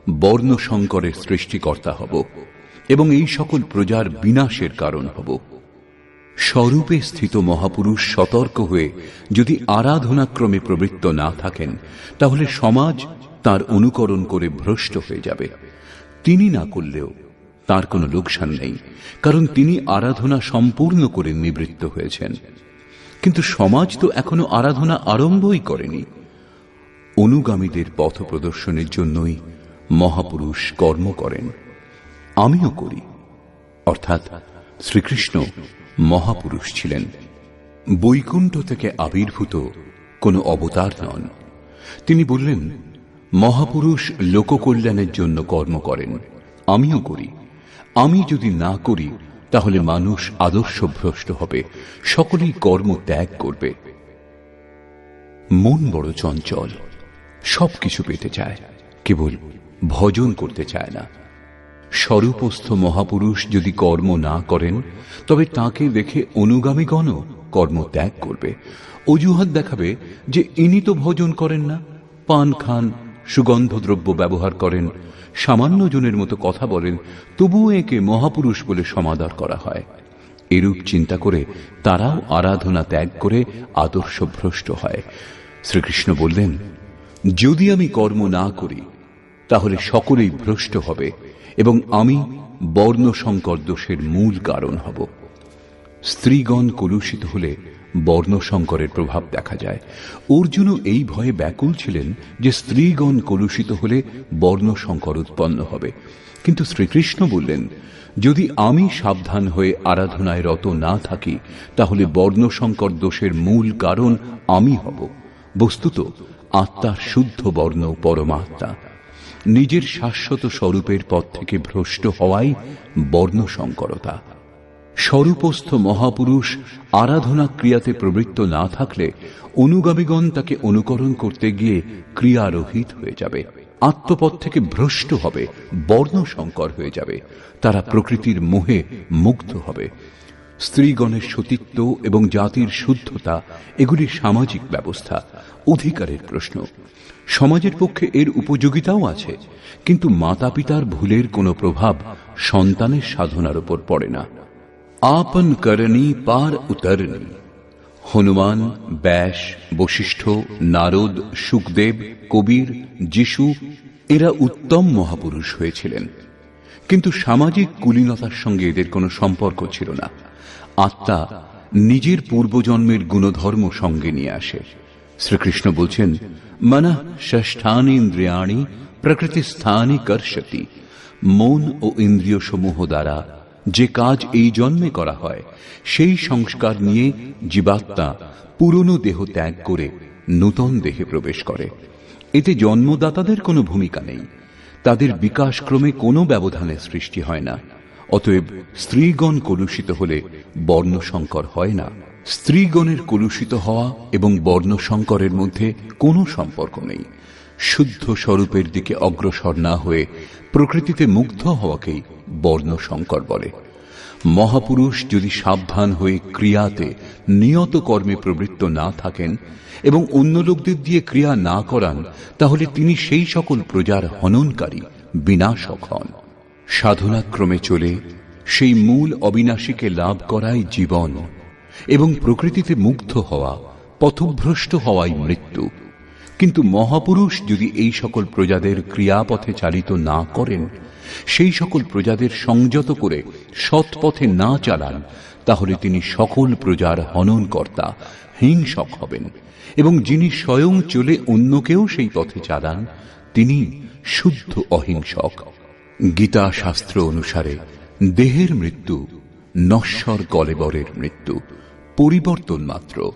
বর্ণ সংকরের সৃষ্টিকর্তা হব এবং এই সকল প্রজার বিনাশের কারণ হব। স্বরূপে স্থিত মহাপুরুষ সতর্ক হয়ে যদি আরাধনাক্রমে প্রবৃত্ত না থাকেন তাহলে সমাজ তার অনুকরণ করে ভ্রষ্ট হয়ে যাবে। তিনি না করলেও তার কোনো লোকসান নেই, কারণ তিনি আরাধনা সম্পূর্ণ করে নিবৃত্ত হয়েছেন। কিন্তু সমাজ তো এখনো আরাধনা আরম্ভই করেনি। অনুগামীদের পথ প্রদর্শনের জন্যই মহাপুরুষ কর্ম করেন, আমিও করি। অর্থাৎ শ্রীকৃষ্ণ মহাপুরুষ ছিলেন, বৈকুণ্ঠ থেকে আবির্ভূত কোন অবতার নন। তিনি বললেন, মহাপুরুষ লোককল্যাণের জন্য কর্ম করেন, আমিও করি। আমি যদি না করি তাহলে মানুষ আদর্শভ্রষ্ট হবে, সকলেই কর্ম ত্যাগ করবে। মন বড় চঞ্চল, সবকিছু পেতে চায়, কেবল ভজন করতে চায় না। স্বরূপস্থ মহাপুরুষ যদি কর্ম না করেন তবে তাকে দেখে অনুগামীগণও কর্ম ত্যাগ করবে। অজুহাত দেখাবে যে ইনি তো ভজন করেন না, পান খান, সুগন্ধদ্রব্য ব্যবহার করেন, সামান্য জনের মতো কথা বলেন, তবুও একে মহাপুরুষ বলে সমাদর করা হয়। এরূপ চিন্তা করে তারাও আরাধনা ত্যাগ করে আদর্শভ্রষ্ট হয়। শ্রীকৃষ্ণ বললেন, যদি আমি কর্ম না করি তাহলে সকলেই ভ্রষ্ট হবে এবং আমি বর্ণ সংকর দোষের মূল কারণ হব। স্ত্রীগণ কলুষিত হলে বর্ণ সংকরের প্রভাব দেখা যায়। অর্জুনও এই ভয়ে ব্যাকুল ছিলেন যে স্ত্রীগণ কলুষিত হলে বর্ণ সংকর উৎপন্ন হবে। কিন্তু শ্রীকৃষ্ণ বললেন, যদি আমি সাবধান হয়ে আরাধনায় রত না থাকি তাহলে বর্ণ সংকর দোষের মূল কারণ আমি হব। বস্তুত আত্মার শুদ্ধ বর্ণ পরমাত্মা। নিজের শাশ্বত স্বরূপের পথ থেকে ভ্রষ্ট হওয়াই বর্ণ সংকরতা। স্বরূপস্থ মহাপুরুষ আরাধনা ক্রিয়াতে প্রবৃত্ত না থাকলে অনুগামীগণ তাকে অনুকরণ করতে গিয়ে ক্রিয়ারহিত হয়ে যাবে, আত্মপথ থেকে ভ্রষ্ট হবে, বর্ণ সংকর হয়ে যাবে, তারা প্রকৃতির মোহে মুগ্ধ হবে। স্ত্রীগণের সতীত্ব এবং জাতির শুদ্ধতা এগুলি সামাজিক ব্যবস্থা, অধিকারের প্রশ্ন। সমাজের পক্ষে এর উপযোগিতাও আছে, কিন্তু মাতা পিতার ভুলের কোনো প্রভাব সন্তানের সাধনার উপর পড়ে না। আপন করণী পার উতরণী। হনুমান, ব্যাস, বশিষ্ঠ, নারদ, সুখদেব, কবির, যিশু এরা উত্তম মহাপুরুষ হয়েছিলেন, কিন্তু সামাজিক কুলীনতার সঙ্গে এদের কোনো সম্পর্ক ছিল না। আত্মা নিজের পূর্বজন্মের গুণধর্ম সঙ্গে নিয়ে আসে। শ্রীকৃষ্ণ বলছেন, মনঃ ষষ্ঠানি ইন্দ্রিয়াণি প্রকৃতি স্থানে কর্ষতি। মন ও ইন্দ্রিয় সমূহ দ্বারা যে কাজ এই জন্মে করা হয় সেই সংস্কার নিয়ে জীবাত্মা পুরনো দেহ ত্যাগ করে নূতন দেহে প্রবেশ করে। এতে জন্মদাতাদের কোনো ভূমিকা নেই, তাদের বিকাশক্রমে কোনো ব্যবধানের সৃষ্টি হয় না। অতএব স্ত্রীগণ কলুষিত হলে বর্ণ সংকর হয় না। স্ত্রীগণের কলুষিত হওয়া এবং বর্ণ সংকরের মধ্যে কোনো সম্পর্ক নেই। শুদ্ধ স্বরূপের দিকে অগ্রসর না হয়ে প্রকৃতিতে মুগ্ধ হওয়াকেই বর্ণ সংকর বলে। মহাপুরুষ যদি সাবধান হয়ে ক্রিয়াতে নিয়ত কর্মে প্রবৃত্ত না থাকেন এবং অন্য লোকদের দিয়ে ক্রিয়া না করান, তাহলে তিনি সেই সকল প্রজার হননকারী, বিনাশক হন। সাধনাক্রমে চলে সেই মূল অবিনাশীকে লাভ করাই জীবন, এবং প্রকৃতিতে মুগ্ধ হওয়া, পথভ্রষ্ট হওয়াই মৃত্যু। কিন্তু মহাপুরুষ যদি এই সকল প্রজাদের ক্রিয়াপথে চালিত না করেন, সেই সকল প্রজাদের সংযত করে সৎপথে না চালান, তাহলে তিনি সকল প্রজার হননকর্তা, হিংসক হবেন। এবং যিনি স্বয়ং চলে অন্যকেও সেই পথে চালান, তিনি শুদ্ধ অহিংসক। গীতা শাস্ত্র অনুসারে দেহের মৃত্যু নশ্বর কলেবরের মৃত্যু, পরিবর্তন মাত্র,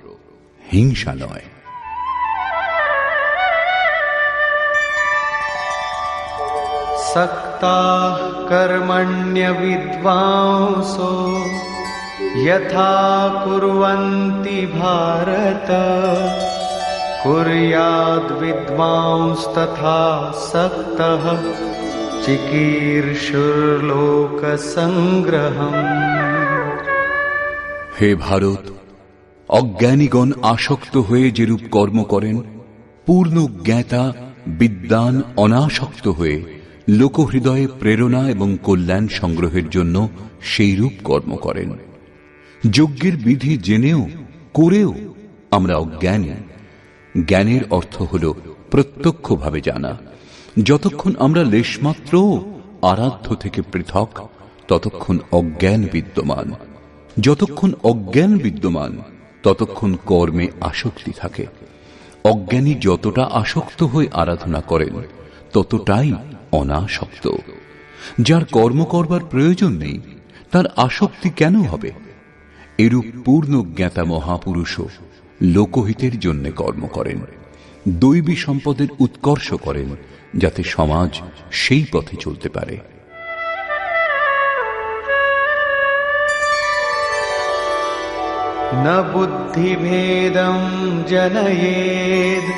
হিংসা নয়। सक्ताः कर्मण्यविद्वांसो यथा कुर्वन्ति भारत कुर्याद्विद्वांस्तथा सक्तः चिकीर्षुर्लोकसंग्रहम्। হে ভারত, অজ্ঞানীগণ আসক্ত হয়ে যেরূপ কর্ম করেন, পূর্ণ জ্ঞাতা বিদ্বান অনাসক্ত হয়ে লোকহৃদয়ে প্রেরণা এবং কল্যাণ সংগ্রহের জন্য সেই রূপ কর্ম করেন। যজ্ঞের বিধি জেনেও করেও আমরা অজ্ঞানী। জ্ঞানের অর্থ হল প্রত্যক্ষভাবে জানা। যতক্ষণ আমরা লেশমাত্র আরাধ্য থেকে পৃথক, ততক্ষণ অজ্ঞান বিদ্যমান। যতক্ষণ অজ্ঞান বিদ্যমান, ততক্ষণ কর্মে আসক্তি থাকে। অজ্ঞানী যতটা আসক্ত হয়ে আরাধনা করেন, ততটাই অনাসক্ত। যার কর্ম করবার প্রয়োজন নেই, তার আসক্তি কেন হবে? এরূপ পূর্ণ জ্ঞাতা মহাপুরুষও লোকহিতের জন্য কর্ম করেন, দৈবী সম্পদের উৎকর্ষ করেন, যাতে সমাজ সেই পথে চলতে পারে। न बुद्धिभेदं जनयेद्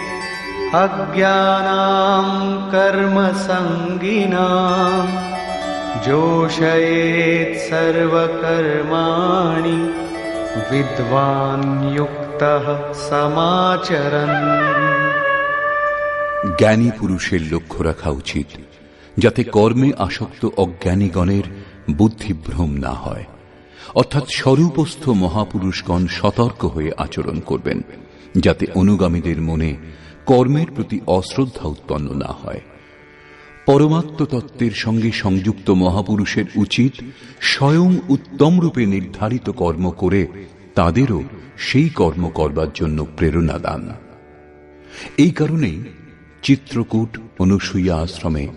अज्ञानां कर्मसंगिनां जोषयेत् सर्वकर्माणि विद्वान् युक्तः समाचरन्। জ্ঞানী পুরুষের লক্ষ্য রাখা উচিত যাতে কর্মে আসক্ত অজ্ঞানীগণের বুদ্ধিভ্রম না হয়, অর্থাৎ স্বরূপস্থ মহাপুরুষগণ সতর্ক হয়ে আচরণ করবেন, যাতে অনুগামীদের মনে কর্মের প্রতি অশ্রদ্ধা উৎপন্ন না হয়। পরমাত্ম তত্ত্বের সঙ্গে সংযুক্ত মহাপুরুষের উচিত স্বয়ং উত্তম রূপে নির্ধারিত কর্ম করে তাদেরও সেই কর্ম করবার জন্য প্রেরণা দান। এই কারণেই চিত্রকূট অনুসূয়া আশ্রমে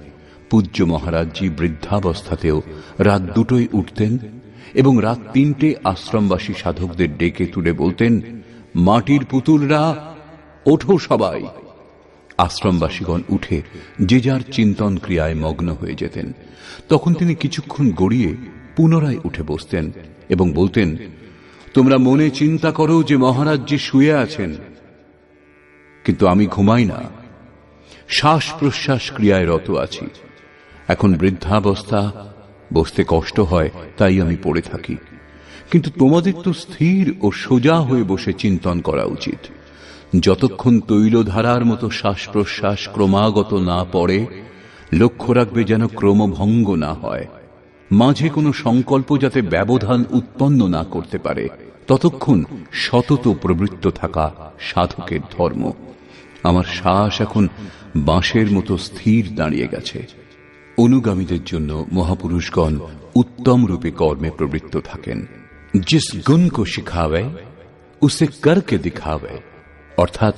পূজ্য মহারাজজি বৃদ্ধাবস্থাতেও রাত 2টোয় উঠতেন এবং রাত 3টে আশ্রমবাসী সাধকদের ডেকে তুলে বলতেন, মাটির পুতুলরা ওঠো সবাই। আশ্রমবাসীগণ উঠে যে যার চিন্তন ক্রিয়ায় মগ্ন হয়ে যেতেন। তখন তিনি কিছুক্ষণ গড়িয়ে পুনরায় উঠে বসতেন এবং বলতেন, তোমরা মনে চিন্তা করো যে মহারাজজি শুয়ে আছেন, কিন্তু আমি ঘুমাই না, শ্বাস প্রশ্বাস ক্রিয়ায় রত আছি। এখন বৃদ্ধাবস্থা, বসতে কষ্ট হয়, তাই আমি পড়ে থাকি। কিন্তু তোমাদের তো স্থির ও সোজা হয়ে বসে চিন্তন করা উচিত। যতক্ষণ তৈলধারার মতো শ্বাস প্রশ্বাস ক্রমাগত না পড়ে, লক্ষ্য রাখবে যেন ক্রমভঙ্গ না হয়, মাঝে কোনো সংকল্প যাতে ব্যবধান উৎপন্ন না করতে পারে, ততক্ষণ সতত প্রবৃত্ত থাকা সাধকের ধর্ম। আমার শ্বাস এখন বাঁশের মতো স্থির দাঁড়িয়ে গেছে। অনুগামীদের জন্য মহাপুরুষগণ উত্তম রূপে কর্মে প্রবৃত্ত থাকেন। জিস গুণ কো শিখাবে উসে করকে দিখাবে, অর্থাৎ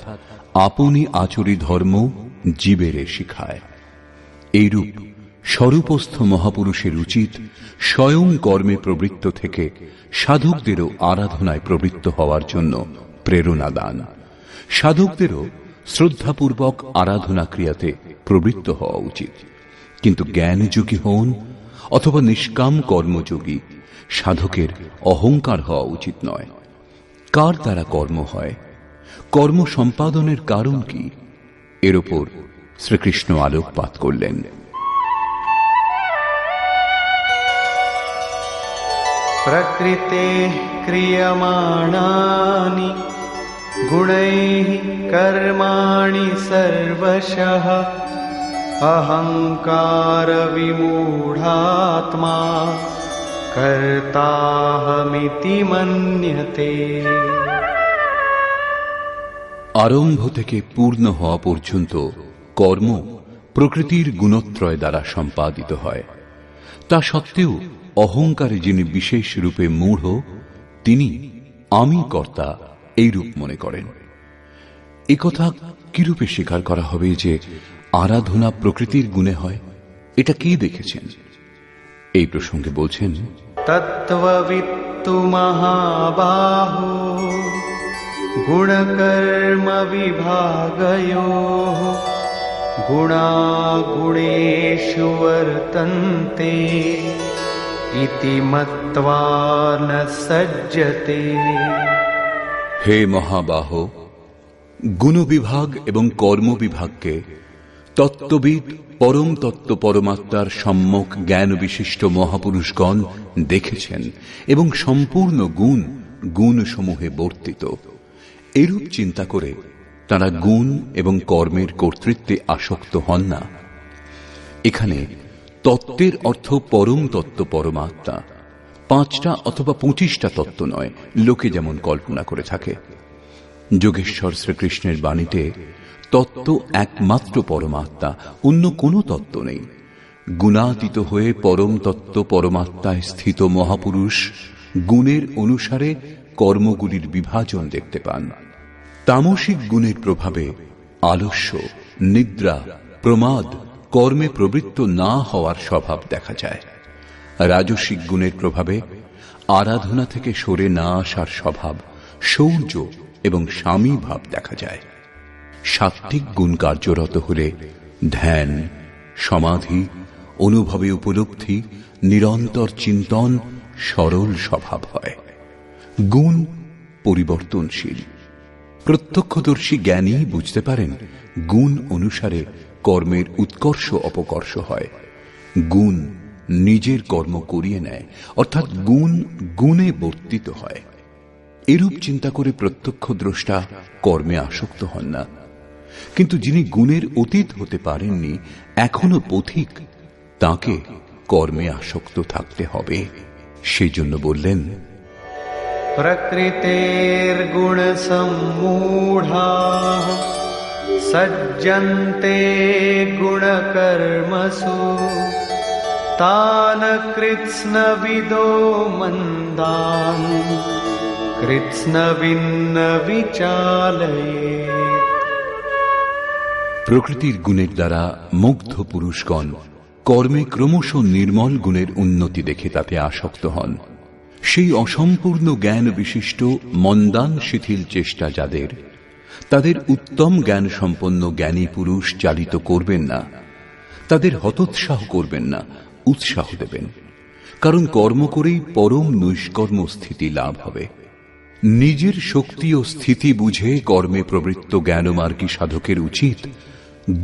আপনি আচরি ধর্ম জীবেরে শিখায়। এইরূপ স্বরূপস্থ মহাপুরুষের উচিত স্বয়ং কর্মে প্রবৃত্ত থেকে সাধকদেরও আরাধনায় প্রবৃত্ত হওয়ার জন্য প্রেরণা দান। সাধকদেরও শ্রদ্ধাপূর্বক আরাধনা ক্রিয়াতে প্রবৃত্ত হওয়া উচিত। কিন্তু জ্ঞানযোগী হন অথবা নিষ্কাম কর্মযোগী, সাধকের অহংকার হওয়া উচিত নয়। কার দ্বারা কর্ম হয়, কর্ম সম্পাদনের কারণ কি, এর ওপর শ্রীকৃষ্ণ আলোকপাত করলেন। प्रकृतेः क्रियमाणानि गुणैः कर्माणि सर्वशः अहंकार विमूढात्मा कर्ताहमिति मन्यते। আরম্ভ থেকে পূর্ণ হওয়া পর্যন্ত কর্ম প্রকৃতির গুণত্রয় দ্বারা সম্পাদিত হয়। তা সত্ত্বেও অহংকারে যিনি বিশেষ রূপে মূঢ়, তিনি আমি কর্তা এই রূপ মনে করেন। একথা কিরূপে স্বীকার করা হবে যে আরাধনা প্রকৃতির গুণে হয়? এটা কি দেখেছেন? এই প্রসঙ্গে বলছেন, তত্ত্ববিত্তু মহাবাহো গুণকর্ম বিভাগয়োঃ গুণাগুণেষু বর্তন্তে ইতি মত্ত্বা ন সজ্জতে। হে মহাবাহ, গুণ বিভাগ এবং কর্ম বিভাগকে তত্ত্ববিদ পরম তত্ত্ব পরমাত্মার সম্যক জ্ঞান বিশিষ্ট মহাপুরুষগণ দেখেছেন এবং সম্পূর্ণ গুণ সমূহে বর্তিত। এরূপ চিন্তা করে তারা গুণ এবং কর্মের কর্তৃত্বে আসক্ত হন না। এখানে তত্ত্বের অর্থ পরম তত্ত্ব পরমাত্মা, 5টা অথবা 25টা তত্ত্ব নয়, লোকে যেমন কল্পনা করে থাকে। যোগেশ্বর শ্রীকৃষ্ণের বাণীতে তত্ত্ব একমাত্র পরমাত্মা, অন্য কোনো তত্ত্ব নেই। গুণাতীত হয়ে পরম তত্ত্ব পরমাত্মায় স্থিত মহাপুরুষ গুণের অনুসারে কর্মগুলির বিভাজন দেখতে পান। তামসিক গুণের প্রভাবে আলস্য, নিদ্রা, প্রমাদ, কর্মে প্রবৃত্ত না হওয়ার স্বভাব দেখা যায়। রাজসিক গুণের প্রভাবে আরাধনা থেকে সরে না আসার স্বভাব, শৌর্য এবং স্বামী ভাব দেখা যায়। সাত্ত্বিক গুণ কার্যরত হলে ধ্যান, সমাধি, অনুভবে উপলব্ধি, নিরন্তর চিন্তন, সরল স্বভাব হয়। গুণ পরিবর্তনশীল। প্রত্যক্ষদর্শী জ্ঞানী বুঝতে পারেন গুণ অনুসারে কর্মের উৎকর্ষ অপকর্ষ হয়। গুণ নিজের কর্ম করিয়ে নেয়, অর্থাৎ গুণে বর্তিত হয়। এরূপ চিন্তা করে প্রত্যক্ষদ্রষ্টা কর্মে আসক্ত হন না। কিন্তু যিনি গুণের অতীত হতে পারেননি, এখনো পথিক, তাকে কর্মে আসক্ত থাকতে হবে। সেই জন্য বললেন, প্রকৃতের গুণ সম্মূঢ়াঃ সজ্জন্তে গুণ কর্মসু তান কৃৎস্নবিদো মন্দান কৃৎস্নবিন্ন বিচালয়েৎ। প্রকৃতির গুণের দ্বারা মুগ্ধ পুরুষগণ কর্মে ক্রমশ নির্মল গুণের উন্নতি দেখে তাতে আসক্ত হন। সেই অসম্পূর্ণ জ্ঞান বিশিষ্ট মন্দান শিথিল চেষ্টা যাদের, তাদের উত্তম জ্ঞান সম্পন্ন জ্ঞানী পুরুষ চালিত করবেন না, তাদের হতোৎসাহ করবেন না, উৎসাহ দেবেন। কারণ কর্ম করেই পরম নৈষ্কর্ম স্থিতি লাভ হবে। নিজের শক্তি ও স্থিতি বুঝে কর্মে প্রবৃত্ত জ্ঞানমার্গী সাধকের উচিত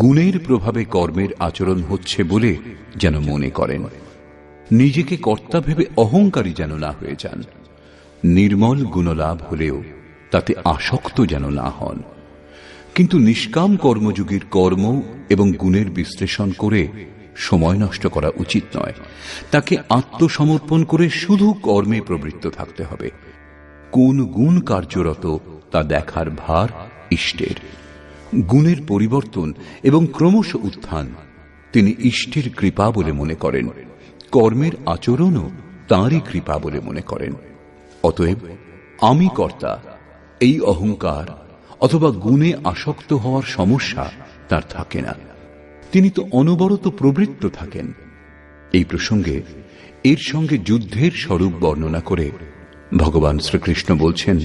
গুণের প্রভাবে কর্মের আচরণ হচ্ছে বলে যেন মনে করেন। নিজেকে কর্তা ভেবে অহংকারী যেন না হয়ে যান। নির্মল গুণলাভ হলেও তাতে আসক্ত যেন না হন। কিন্তু নিষ্কাম কর্মযোগীর কর্ম এবং গুণের বিশ্লেষণ করে সময় নষ্ট করা উচিত নয়। তাকে আত্মসমর্পণ করে শুধু কর্মে প্রবৃত্ত থাকতে হবে। কোন গুণ কার্যরত তা দেখার ভার ইষ্টের। গুণের পরিবর্তন এবং ক্রমশ উত্থান তিনি ইষ্টের কৃপা বলে মনে করেন। কর্মের আচরণও তাঁরই কৃপা বলে মনে করেন। অতএব আমি কর্তা এই অহংকার অথবা গুণে আসক্ত হওয়ার সমস্যা তার থাকে না। তিনি তো অনবরত প্রবৃত্ত থাকেন। এই প্রসঙ্গে এর সঙ্গে যুদ্ধের স্বরূপ বর্ণনা করে ভগবান শ্রীকৃষ্ণ বলছেন,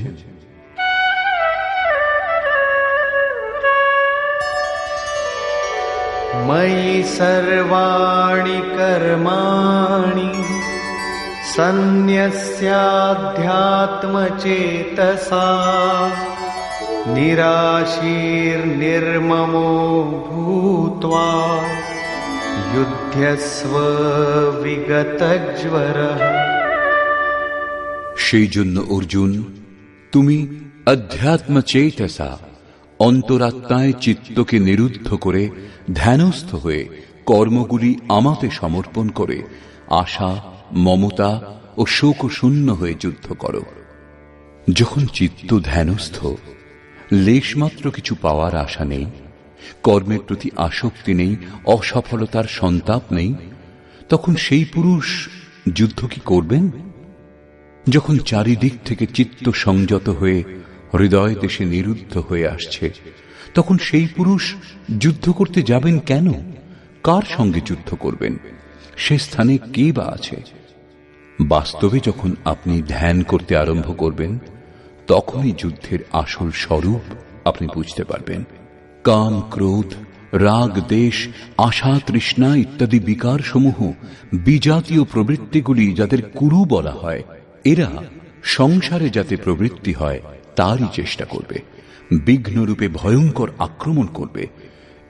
ময়ি সর্বাণি কর্মাণি সন্ন্যস্যাধ্যাত্মচেতসা নিরাশীর্নির্মমো ভূত্বা যুধ্যস্ব বিগতজ্বরঃ। সেই জন্য অর্জুন, তুমি অধ্যাত্ম চেতসা, অন্তরাত্মায় চিত্তকে নিরুদ্ধ করে ধ্যানস্থ হয়ে কর্মগুলি আমাতে সমর্পণ করে আশা, মমতা ও শোক শূন্য হয়ে যুদ্ধ করো। যখন চিত্ত ধ্যানস্থ, লেশমাত্র কিছু পাওয়ার আশা নেই, কর্মের প্রতি আসক্তি নেই, অসফলতার সন্তাপ নেই, তখন সেই পুরুষ যুদ্ধ কি করবেন? যখন চারিদিক থেকে চিত্ত সংযত হয়ে হৃদয় দেশে নিরুদ্ধ হয়ে আসছে, তখন সেই পুরুষ যুদ্ধ করতে যাবেন কেন? কার সঙ্গে যুদ্ধ করবেন? সে স্থানে কে বা আছে? বাস্তবে যখন আপনি ধ্যান করতে আরম্ভ করবেন, তখনই যুদ্ধের আসল স্বরূপ আপনি বুঝতে পারবেন। কাম, ক্রোধ, রাগ, দেশ, আশা, তৃষ্ণা ইত্যাদি বিকার সমূহ বিজাতীয় প্রবৃত্তিগুলি যাদের কুরু বলা হয়, এরা সংসারে যাতে প্রবৃত্তি হয় তারই চেষ্টা করবে, বিঘ্নরূপে ভয়ঙ্কর আক্রমণ করবে।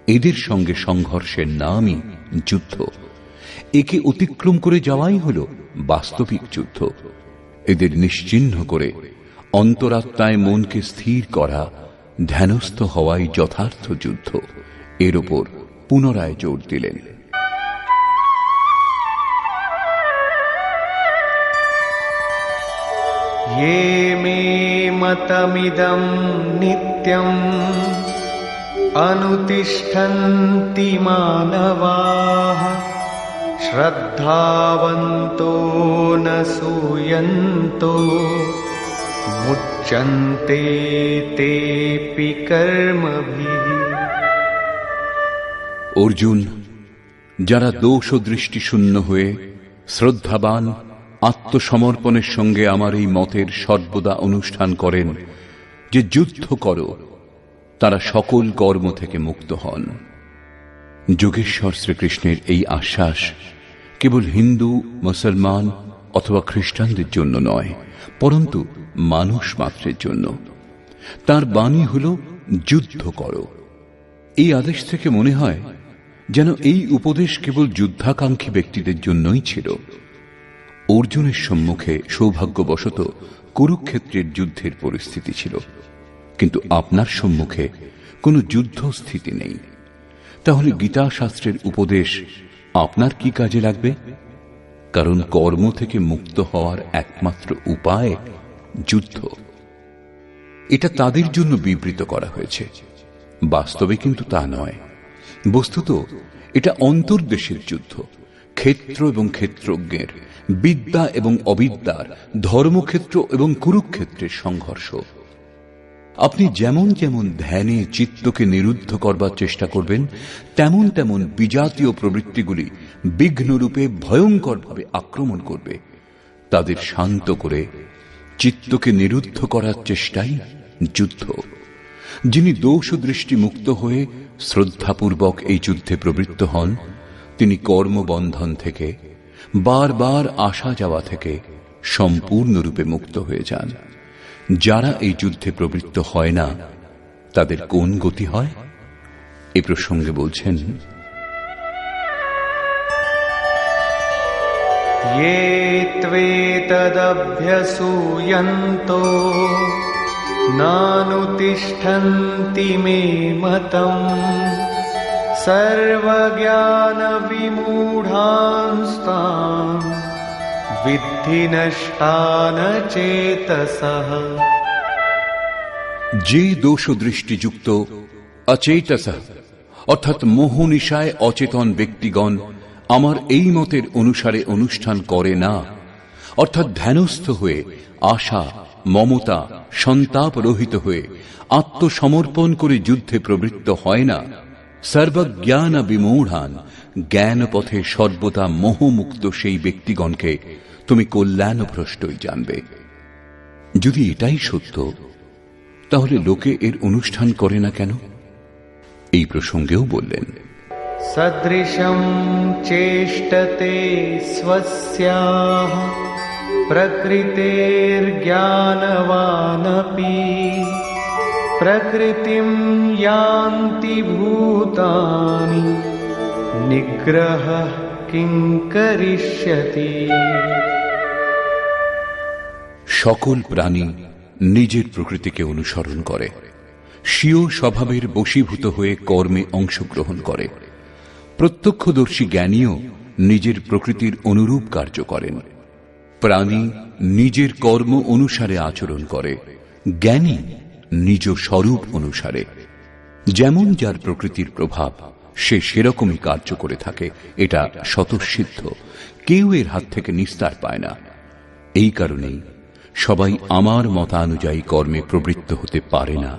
এদের সঙ্গে সংঘর্ষের নামই যুদ্ধ। একে অতিক্রম করে যাওয়াই হল বাস্তবিক যুদ্ধ। এদের নিশ্চিহ্ন করে অন্তরাত্মায় মনকে স্থির করা, ধ্যানস্থ হওয়াই যথার্থ যুদ্ধ। এর ওপর পুনরায় জোর দিলেন। ये मे मतमिदं नित्यं अनुतिष्ठन्ति मानवाः श्रद्धावन्तो न सूयन्तो मुच्यन्ते तेऽपि कर्मभिः। অর্জুন, যারা দোষ ও দৃষ্টি শূন্য হয়ে শ্রদ্ধাবান আত্মসমর্পণের সঙ্গে আমার এই মতের সর্বদা অনুষ্ঠান করেন যে যুদ্ধ করো, তারা সকল কর্ম থেকে মুক্ত হন। যোগেশ্বর শ্রীকৃষ্ণের এই আশ্বাস কেবল হিন্দু, মুসলমান অথবা খ্রিস্টানদের জন্য নয়, পরন্তু মানুষ মাত্রের জন্য। তার বাণী হল যুদ্ধ করো। এই আদেশ থেকে মনে হয় যেন এই উপদেশ কেবল যুদ্ধাকাঙ্ক্ষী ব্যক্তিদের জন্যই ছিল। অর্জুনের সম্মুখে সৌভাগ্যবশত কুরুক্ষেত্রের যুদ্ধের পরিস্থিতি ছিল, কিন্তু আপনার সম্মুখে কোনো যুদ্ধস্থিতি নেই। তাহলে গীতা শাস্ত্রের উপদেশ আপনার কি কাজে লাগবে? কারণ কর্ম থেকে মুক্ত হওয়ার একমাত্র উপায় যুদ্ধ। এটা তাদের জন্য বিবৃত করা হয়েছে, বাস্তবে কিন্তু তা নয়। বস্তুত এটা অন্তর্দেশের যুদ্ধ, ক্ষেত্র এবং ক্ষেত্রজ্ঞের, বিদ্যা এবং অবিদ্যার, ধর্মক্ষেত্র এবং কুরুক্ষেত্রের সংঘর্ষ। আপনি যেমন যেমন ধ্যানে চিত্তকে নিরুদ্ধ করবার চেষ্টা করবেন, তেমন তেমন বিজাতীয় প্রবৃত্তিগুলি বিঘ্নরূপে ভয়ঙ্করভাবে আক্রমণ করবে। তাদের শান্ত করে চিত্তকে নিরুদ্ধ করার চেষ্টাই যুদ্ধ। যিনি দোষ দৃষ্টি মুক্ত হয়ে শ্রদ্ধাপূর্বক এই যুদ্ধে প্রবৃত্ত হন, তিনি কর্মবন্ধন থেকে, বারবার আসা যাওয়া থেকে সম্পূর্ণরূপে মুক্ত হয়ে যান। যারা এই যুদ্ধে প্রবৃত্ত হয় না, তাদের কোন গতি হয়? এ প্রসঙ্গে বলছেন, ये त्वेतदभ्यसूयन्तो नानुतिष्ठन्ति मे मतम् सर्वज्ञानविमूढांस्तान् विद्धि नष्टान चेतसः। যে দোষ দৃষ্টিযুক্ত অচেতস অর্থাৎ মোহনিশায় অচেতন ব্যক্তিগণ আমার এই মতের অনুসারে অনুষ্ঠান করে না, অর্থাৎ ধ্যানস্থ হয়ে আশা, মমতা, সন্তাপ রহিত হয়ে আত্মসমর্পণ করে যুদ্ধে প্রবৃত্ত হয় না, সর্বজ্ঞান বিমূঢ়ান, জ্ঞান পথে সর্বদা মোহমুক্ত সেই ব্যক্তিগণকে তুমি কল্যাণভ্রষ্টই জানবে। যদি এটাই সত্য, তাহলে লোকে এর অনুষ্ঠান করে না কেন? এই প্রসঙ্গেও বললেন, सदृशं चेष्टते स्वस्याः प्रकृतेर्ज्ञानवानपि प्रकृतिं यान्ति भूतानि निग्रहः किं करिष्यति। সকল প্রাণী নিজের প্রকৃতিকে অনুসরণ করে, স্বীয় স্বভাবের বশীভূত হয়ে কর্মে অংশগ্রহণ করে। প্রত্যক্ষদর্শী জ্ঞানীও নিজের প্রকৃতির অনুরূপ কার্য করেন। প্রাণী নিজের কর্ম অনুসারে আচরণ করে, জ্ঞানী নিজ স্বরূপ অনুসারে। যেমন যার প্রকৃতির প্রভাব, সে সেরকমই কার্য করে থাকে, এটা স্বতঃসিদ্ধ। কেউ এর হাত থেকে নিস্তার পায় না। এই কারণেই সবাই আমার মতানুযায়ী কর্মে প্রবৃত্ত হতে পারে না।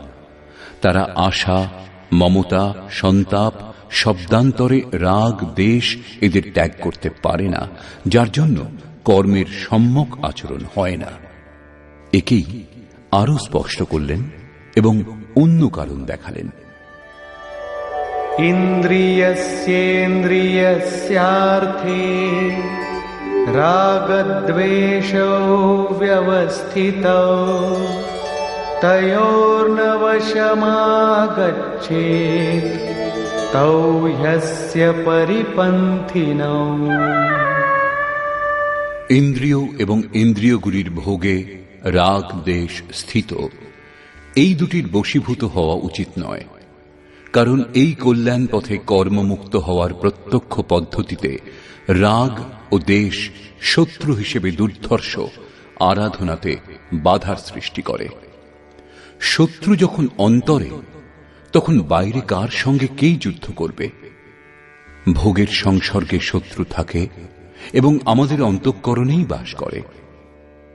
তারা আশা, মমতা, সন্তাপ, শব্দান্তরে রাগ, দেশ এদের ত্যাগ করতে পারে না, যার জন্য কর্মের সম্যক আচরণ হয় না। একেই আরো স্পষ্ট করলেন এবং অন্য কারণ দেখালেন। ইন্দ্রিয়স্যেন্দ্রিয়স্যার্থে রাগদ্বেষৌ ব্যবস্থিতৌ তয়োর্ন বশমাগচ্ছেৎ তৌ হ্যস্য পরিপন্থিনৌ। ইন্দ্রিয় এবং ইন্দ্রিয়গুলির ভোগে রাগ দেশ স্থিত, এই দুটির বশীভূত হওয়া উচিত নয়। কারণ এই কল্যাণ পথে কর্মমুক্ত হওয়ার প্রত্যক্ষ পদ্ধতিতে রাগ ও দেশ শত্রু হিসেবে দুর্ধর্ষ আরাধনাতে বাধার সৃষ্টি করে। শত্রু যখন অন্তরে, তখন বাইরে কার সঙ্গে কেই যুদ্ধ করবে? ভোগের সংসর্গে শত্রু থাকে এবং আমাদের অন্তঃকরণেই বাস করে।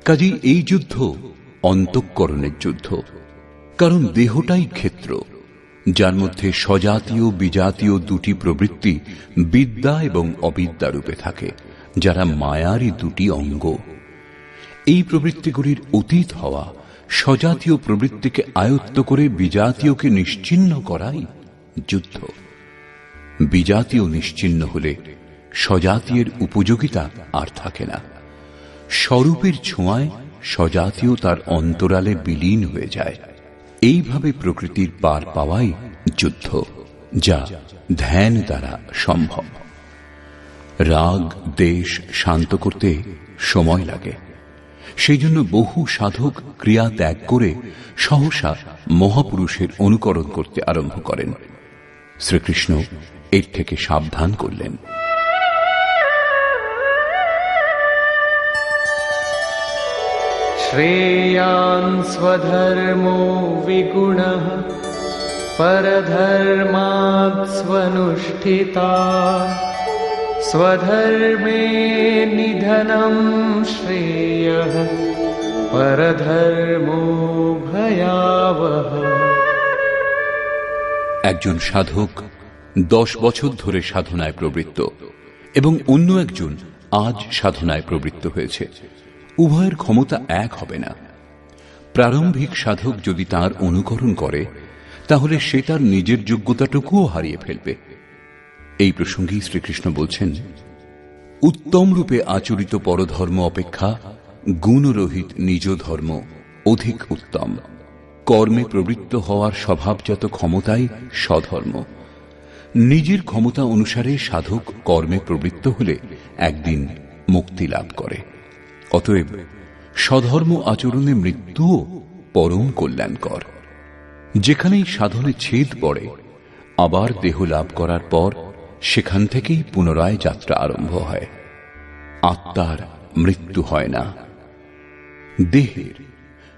কাজেই এই যুদ্ধ অন্তঃকরণের যুদ্ধ। কারণ দেহটাই ক্ষেত্র, যার মধ্যে স্বজাতীয় বিজাতীয় দুটি প্রবৃত্তি বিদ্যা এবং অবিদ্যা রূপে থাকে, যারা মায়ারই দুটি অঙ্গ। এই প্রবৃত্তিগুলির অতীত হওয়া, স্বজাতীয় প্রবৃত্তিকে আয়ত্ত করে বিজাতীয়কে নিশ্চিহ্ন করাই যুদ্ধ। বিজাতীয় নিশ্চিহ্ন হলে স্বজাতীয়ের উপযোগিতা আর থাকে না। স্বরূপের ছোঁয়ায় স্বজাতীয় তার অন্তরালে বিলীন হয়ে যায়। এইভাবে প্রকৃতির পার পাওয়াই যুদ্ধ, যা ধ্যান দ্বারা সম্ভব। রাগ দেশ শান্ত করতে সময় লাগে। সেই জন্য বহু সাধক ক্রিয়া ত্যাগ করে সহসা মহাপুরুষের অনুকরণ করতে আরম্ভ করেন। শ্রীকৃষ্ণ এর থেকে সাবধান করলেন। শ্রেয়ান স্বধর্মো বিগুণঃ পরধর্মাৎ স্বনুষ্ঠিতাৎ স্বধর্মে নিধনম শ্রেয়ঃ পরধর্মো ভয়াবহ। একজন সাধক 10 বছর ধরে সাধনায় প্রবৃত্ত এবং অন্য একজন আজ সাধনায় প্রবৃত্ত হয়েছে। উভয়ের ক্ষমতা এক হবে না। প্রারম্ভিক সাধক যদি তার অনুকরণ করে, তাহলে সে তার নিজের যোগ্যতাটুকুও হারিয়ে ফেলবে। এই প্রসঙ্গেই শ্রীকৃষ্ণ বলছেন, উত্তম রূপে আচরিত পরধর্ম অপেক্ষা গুণরহিত নিজ ধর্ম অধিক উত্তম। কর্মে প্রবৃত্ত হওয়ার স্বভাবজাত ক্ষমতাই স্বধর্ম। নিজের ক্ষমতা অনুসারে সাধক কর্মে প্রবৃত্ত হলে একদিন মুক্তি লাভ করে। অতএব স্বধর্ম আচরণে মৃত্যুও পরম কল্যাণকর। যেখানেই সাধনে ছেদ পড়ে, আবার দেহ লাভ করার পর সেখান থেকেই পুনরায় যাত্রা আরম্ভ হয়। আত্মার মৃত্যু হয় না। দেহের,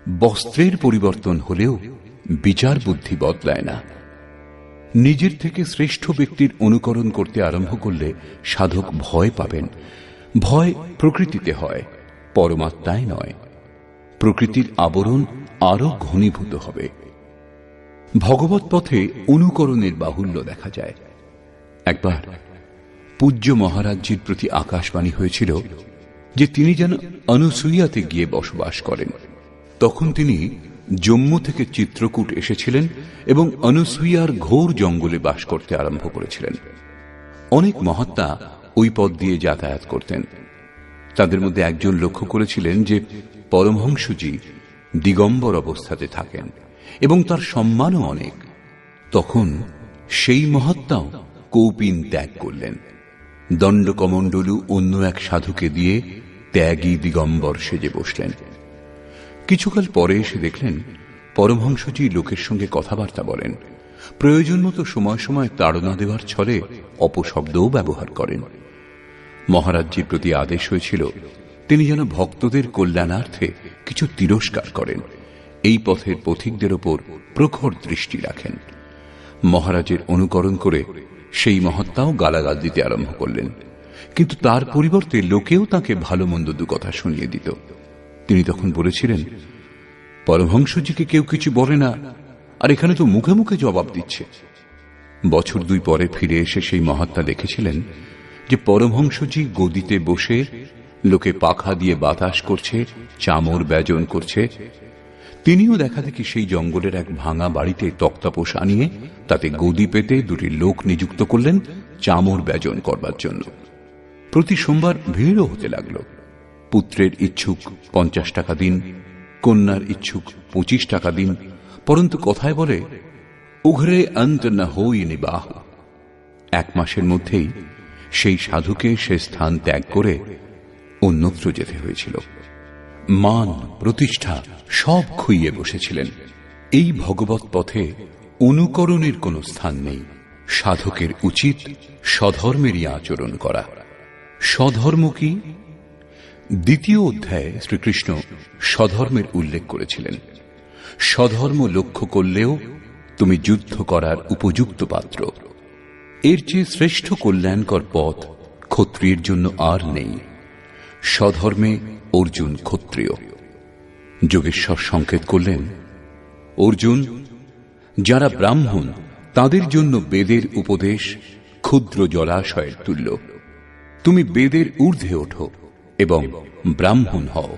বস্ত্রের পরিবর্তন হলেও বিচার বুদ্ধি বদলায় না। নিজের থেকে শ্রেষ্ঠ ব্যক্তির অনুকরণ করতে আরম্ভ করলে সাধক ভয় পাবেন। ভয় প্রকৃতিতে হয়, পরমাত্মায় নয়। প্রকৃতির আবরণ আরো ঘনীভূত হবে। ভগবৎ পথে অনুকরণের বাহুল্য দেখা যায়। একবার পূজ্য মহারাজজির প্রতি আকাশবাণী হয়েছিল যে তিনি যেন অনুসূয়াতে গিয়ে বসবাস করেন। তখন তিনি জম্মু থেকে চিত্রকূট এসেছিলেন এবং অনুসূয়ার ঘোর জঙ্গলে বাস করতে আরম্ভ করেছিলেন। অনেক মহাত্মা ওই পথ দিয়ে যাতায়াত করতেন। তাদের মধ্যে একজন লক্ষ্য করেছিলেন যে পরমহংসজি দিগম্বর অবস্থাতে থাকেন এবং তার সম্মানও অনেক। তখন সেই মহাত্মাও কৌপিন ত্যাগ করলেন। দণ্ডকমণ্ডলু অন্য এক সাধুকে দিয়ে ত্যাগী দিগম্বর সেজে বসলেন। কিছুকাল পরে এসে দেখলেন পরমহংসজি লোকের সঙ্গে কথাবার্তা বলেন, প্রয়োজন মতো সময় সময় তাড়না দেওয়ার ছলে অপশব্দও ব্যবহার করেন। মহারাজজির প্রতি আদেশ হয়েছিল তিনি যেন ভক্তদের কল্যাণার্থে কিছু তিরস্কার করেন, এই পথের পথিকদের ওপর প্রখর দৃষ্টি রাখেন। মহারাজের অনুকরণ করে সেই মহাত্মাও গালাগাল দিতে আরম্ভ করলেন, কিন্তু তার পরিবর্তে লোকেও তাকে ভালো মন্দ দু কথা শুনিয়ে দিত। তিনি তখন বলেছিলেন, পরমহংসজিকে কেউ কিছু বলে না, আর এখানে তো মুখে মুখে জবাব দিচ্ছে। বছর 2 পরে ফিরে এসে সেই মহাত্মা দেখেছিলেন যে পরমহংসজি গদিতে বসে লোকে পাখা দিয়ে বাতাস করছে, চামর ব্যজন করছে। তিনিও দেখা দেখি সেই জঙ্গলের এক ভাঙা বাড়িতে তক্তাপোষ আনিয়ে তাতে গদি পেতে 2টি লোক নিযুক্ত করলেন চামর ব্যজন করবার জন্য। প্রতি সোমবার ভিড়ও হতে লাগল। পুত্রের ইচ্ছুক 50 টাকা দিন, কন্যার ইচ্ছুক 25 টাকা দিন, পরন্তু কথায় বলে উঘরে অন্ত না হই নিবাহ। 1 মাসের মধ্যেই সেই সাধুকে সে স্থান ত্যাগ করে অন্যত্র যেতে হয়েছিল। মান প্রতিষ্ঠা সব খুইয়ে বসেছিলেন। এই ভগবৎ পথে অনুকরণের কোনো স্থান নেই। সাধকের উচিত স্বধর্মেরই আচরণ করা। স্বধর্ম কি? 2য় অধ্যায়ে শ্রীকৃষ্ণ স্বধর্মের উল্লেখ করেছিলেন। স্বধর্ম লক্ষ্য করলেও তুমি যুদ্ধ করার উপযুক্ত পাত্র। এর চেয়ে শ্রেষ্ঠ কল্যাণকর পথ ক্ষত্রিয়ের জন্য আর নেই। স্বধর্মে অর্জুন ক্ষত্রিয়। যোগেশ্বর সংকেত করলেন, অর্জুন, যারা ব্রাহ্মণ তাদের জন্য বেদের উপদেশ ক্ষুদ্র জলাশয়ের তুল্য। তুমি বেদের ঊর্ধ্বে ওঠো এবং ব্রাহ্মণ হও,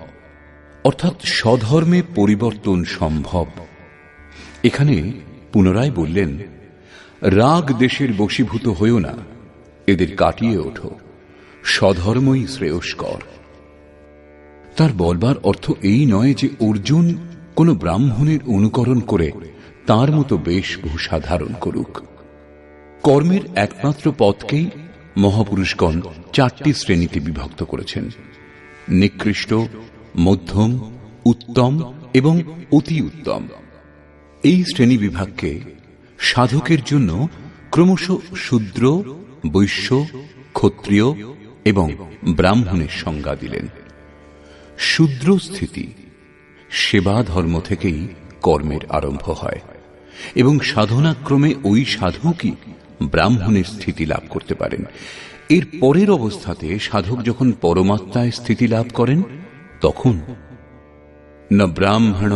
অর্থাৎ স্বধর্মে পরিবর্তন সম্ভব। এখানে পুনরায় বললেন, রাগ দেশের বশীভূত হইও না, এদের কাটিয়ে ওঠো, স্বধর্মই শ্রেয়স্কর। তার বলবার অর্থ এই নয় যে অর্জুন কোন ব্রাহ্মণের অনুকরণ করে তার মতো বেশভূষা ধারণ করুক। কর্মের একমাত্র পথকেই মহাপুরুষগণ 4টি শ্রেণীতে বিভক্ত করেছেন: নিকৃষ্ট, মধ্যম, উত্তম এবং অতি উত্তম। এই শ্রেণী বিভাগকে সাধকের জন্য ক্রমশ শূদ্র, বৈশ্য, ক্ষত্রিয় এবং ব্রাহ্মণের সংজ্ঞা দিলেন। শূদ্র স্থিতি সেবা ধর্ম থেকেই কর্মের আরম্ভ হয় এবং সাধনাক্রমে ওই সাধকই ব্রাহ্মণের স্থিতি লাভ করতে পারেন। এর পরের অবস্থাতে সাধক যখন পরমাত্মায় স্থিতি লাভ করেন তখন না ব্রাহ্মণ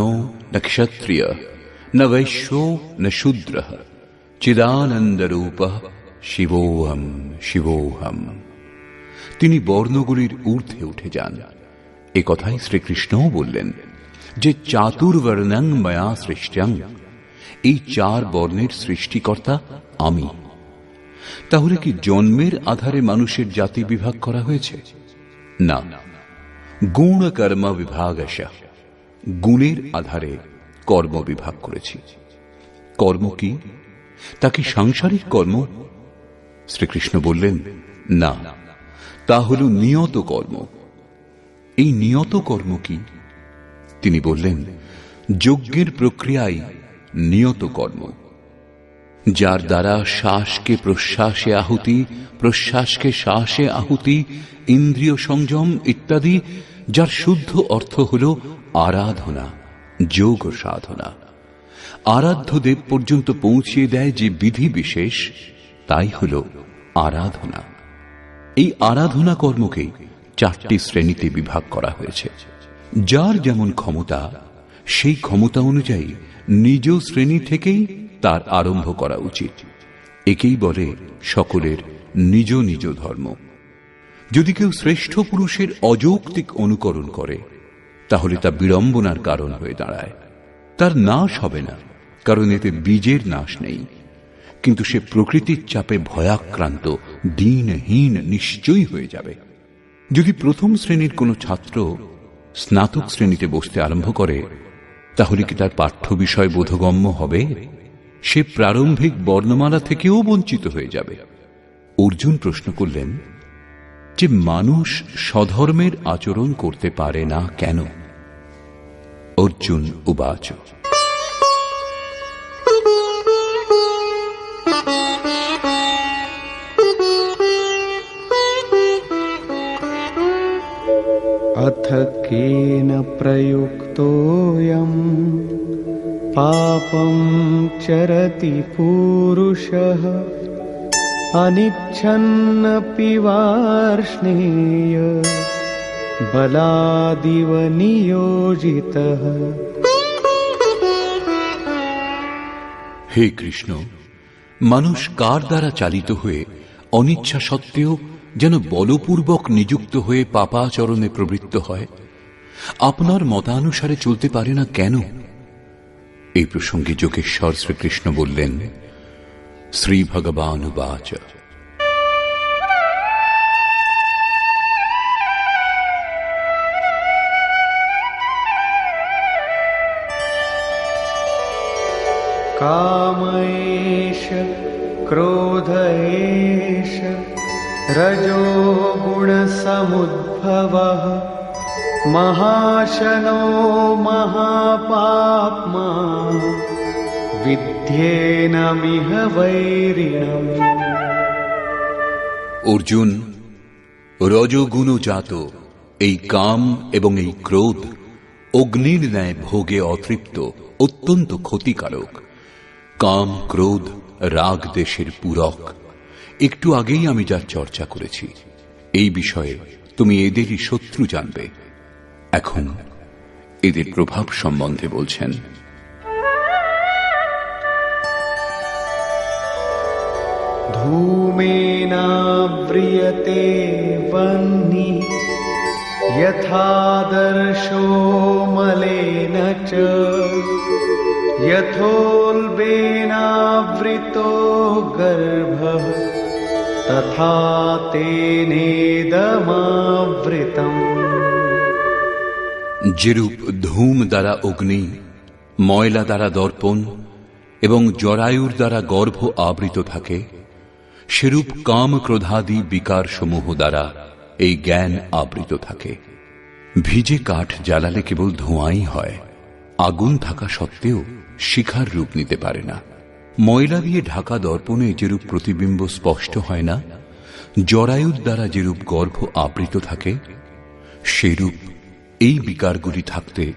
না ক্ষত্রিয় না বৈশ্য না শূদ্র চিদানন্দ রূপ শিবোহম শিবোহম। তিনি বর্ণগুলির ঊর্ধ্বে উঠে যান। এ কথাই শ্রীকৃষ্ণও বললেন যে চাতুর্বর্ণং ময়া সৃষ্টং, এই 4 বর্ণের সৃষ্টিকর্তা আমি। তাহলে কি জন্মের আধারে মানুষের জাতি বিভাগ করা হয়েছে? না, গুণ কর্ম বিভাগশঃ, গুণের আধারে কর্ম বিভাগ করেছি। কর্ম কি? তা কি সাংসারিক কর্ম? শ্রীকৃষ্ণ বললেন, না, তা হল নিয়ত কর্ম। এই নিয়ত কর্ম কি? তিনি বললেন, যজ্ঞের প্রক্রিয়ায় নিয়ত কর্ম, যার দ্বারা শ্বাসকে প্রশ্বাসে আহুতি, প্রশ্বাসকে শ্বাসে আহুতি, ইন্দ্রিয় সংযম ইত্যাদি, যার শুদ্ধ অর্থ হল আরাধনা, যোগ সাধনা। আরাধ্য দেব পর্যন্ত পৌঁছিয়ে দেয় যে বিধি বিশেষ, তাই হল আরাধনা। এই আরাধনা কর্মকেই 4টি শ্রেণীতে বিভাগ করা হয়েছে। যার যেমন ক্ষমতা, সেই ক্ষমতা অনুযায়ী নিজ শ্রেণী থেকেই তার আরম্ভ করা উচিত। একেই বলে সকলের নিজ নিজ ধর্ম। যদি কেউ শ্রেষ্ঠ পুরুষের অযৌক্তিক অনুকরণ করে তাহলে তা বিড়ম্বনার কারণ হয়ে দাঁড়ায়। তার নাশ হবে না, কারণ এতে বীজের নাশ নেই, কিন্তু সে প্রকৃতির চাপে ভয়াক্রান্ত, দিনহীন নিশ্চয়ই হয়ে যাবে। যদি প্রথম শ্রেণীর কোনো ছাত্র স্নাতক শ্রেণীতে বসতে আরম্ভ করে তাহলে কি তার পাঠ্য বিষয় বোধগম্য হবে? সে প্রারম্ভিক বর্ণমালা থেকেও বঞ্চিত হয়ে যাবে। অর্জুন প্রশ্ন করলেন যে মানুষ স্বধর্মের আচরণ করতে পারে না কেন? অর্জুন উবাচ अथ केन प्रयुक्तोऽयं पापं चरति पूरुषः अनिच्छन्नपि वार्ष्णेय बलादिव नियोजितः। হে কৃষ্ণ, মানুষ কার দ্বারা চালিত হয়ে অনিচ্ছা সত্ত্বেও যেন বলপূর্বক নিযুক্ত হয়ে পাপাচরণে প্রবৃত্ত হয়, আপনার মতানুসারে চলতে পারে না কেন? এই প্রসঙ্গে যোগেশ্বর শ্রীকৃষ্ণ বললেন, শ্রী ভগবান উবাচ काम एष क्रोध एष रजो गुणसमुद्भवः महाशनो महापाप्मा विद्येनमिह वैरिणम्। অর্জুন, রজোগুণজাত এই কাম এবং এই ক্রোধ অগ্নির ন্যায় ভোগে অতৃপ্ত, অত্যন্ত ক্ষতিকারক। কাম, ক্রোধ, রাগ দেশের পূরক। একটু আগেই আমি যার চর্চা করেছি, এই বিষয়ে তুমি এদেরই শত্রু জানবে। এখন এদের প্রভাব সম্বন্ধে বলছেন। धूमेनाव्रियते वह्नि यथादर्शो मलेन च यथोल्बेनावृतो गर्भः तथा तेनेदमावृतम्। যেরূপ ধূম দ্বারা অগ্নি, ময়লা দ্বারা দর্পণ এবং জরায়ুর দ্বারা গর্ভ আবৃত থাকে, সেরূপ কাম ক্রোধাদি বিকার সমূহ দ্বারা এই জ্ঞান আবৃত থাকে। ভিজে কাঠ জ্বালালে কেবল ধোঁয়াই হয়, আগুন থাকা সত্ত্বেও শিখার রূপ নিতে পারে না। ময়লা দিয়ে ঢাকা দর্পণে যেরূপ প্রতিবিম্ব স্পষ্ট হয় না, জরায়ুর দ্বারা যেরূপ গর্ভ আবৃত থাকে, সেরূপ এই বিকারগুলি থাকতে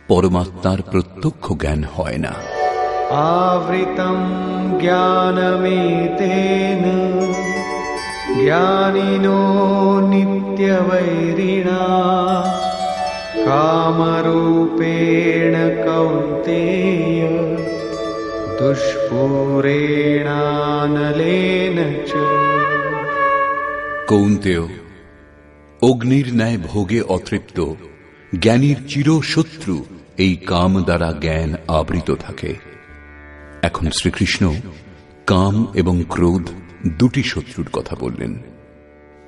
পরমাত্মার প্রত্যক্ষ জ্ঞান হয় না। आवृतं ज्ञानमेतेन ज्ञानिनो नित्यवैरिणा कामरूपेण कौन्तेय दुष्पूरेणानलेन च। কৌন্তেয়, অগ্নির ন্যায় ভোগে অতৃপ্ত জ্ঞানীর চিরশত্রু এই কাম দ্বারা জ্ঞান আবৃত থাকে। এখন শ্রীকৃষ্ণ কাম এবং ক্রোধ দুটি শত্রুর কথা বললেন।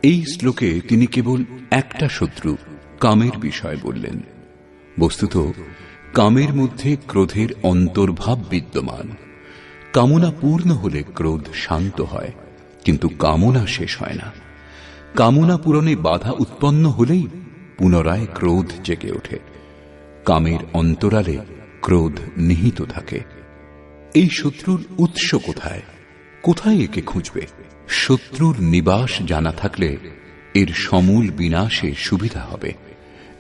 এই শ্লোকে তিনি কেবল একটা শত্রু কামের বিষয় বললেন। বস্তুত কামের মধ্যে ক্রোধের অন্তর্ভাব বিদ্যমান। কামনা পূর্ণ হলে ক্রোধ শান্ত হয়, কিন্তু কামনা শেষ হয় না। কামনা পূরণে বাধা উৎপন্ন হলেই পুনরায় ক্রোধ জেগে ওঠে। কামের অন্তরালে ক্রোধ নিহিত থাকে। এই শত্রুর উৎস কোথায়, কোথায় একে খুঁজবে? শত্রুর নিবাস জানা থাকলে এর সমূল বিনাশে সুবিধা হবে।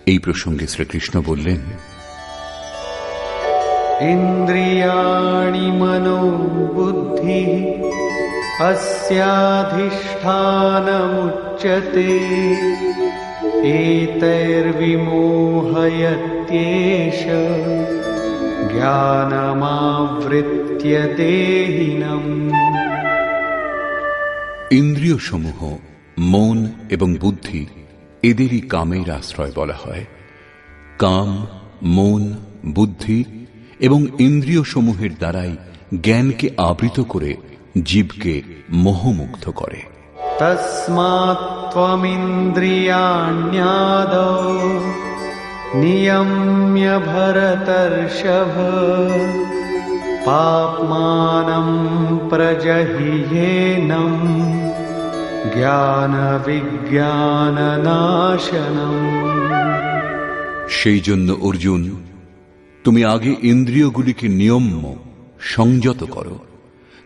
এই প্রসঙ্গে শ্রীকৃষ্ণ বললেন, ইন্দ্রিয়াণি মনো বুদ্ধি अस्याधिष्ठानमुच्यते एतैर्विमोहयत्येष জ্ঞানমাবৃত্য দেহিনম। ইন্দ্রিয় সমূহ, মন এবং বুদ্ধি, এদেরই কামের আশ্রয় বলা হয়। কাম, মন, বুদ্ধি এবং ইন্দ্রিয় সমূহের দ্বারাই জ্ঞানকে আবৃত করে জীবকে মোহমুগ্ধ করে। তস্মাৎ ত্বমিন্দ্রিয়াণ্যাদৌ নিয়ম্য ভরতর্ষভ পাপ্মানং প্রজহিয়েনং জ্ঞান বিজ্ঞাননাশনম। সেই জন্য অর্জুন, তুমি আগে ইন্দ্রিয়গুলিকে নিয়ম্য সংযত করো,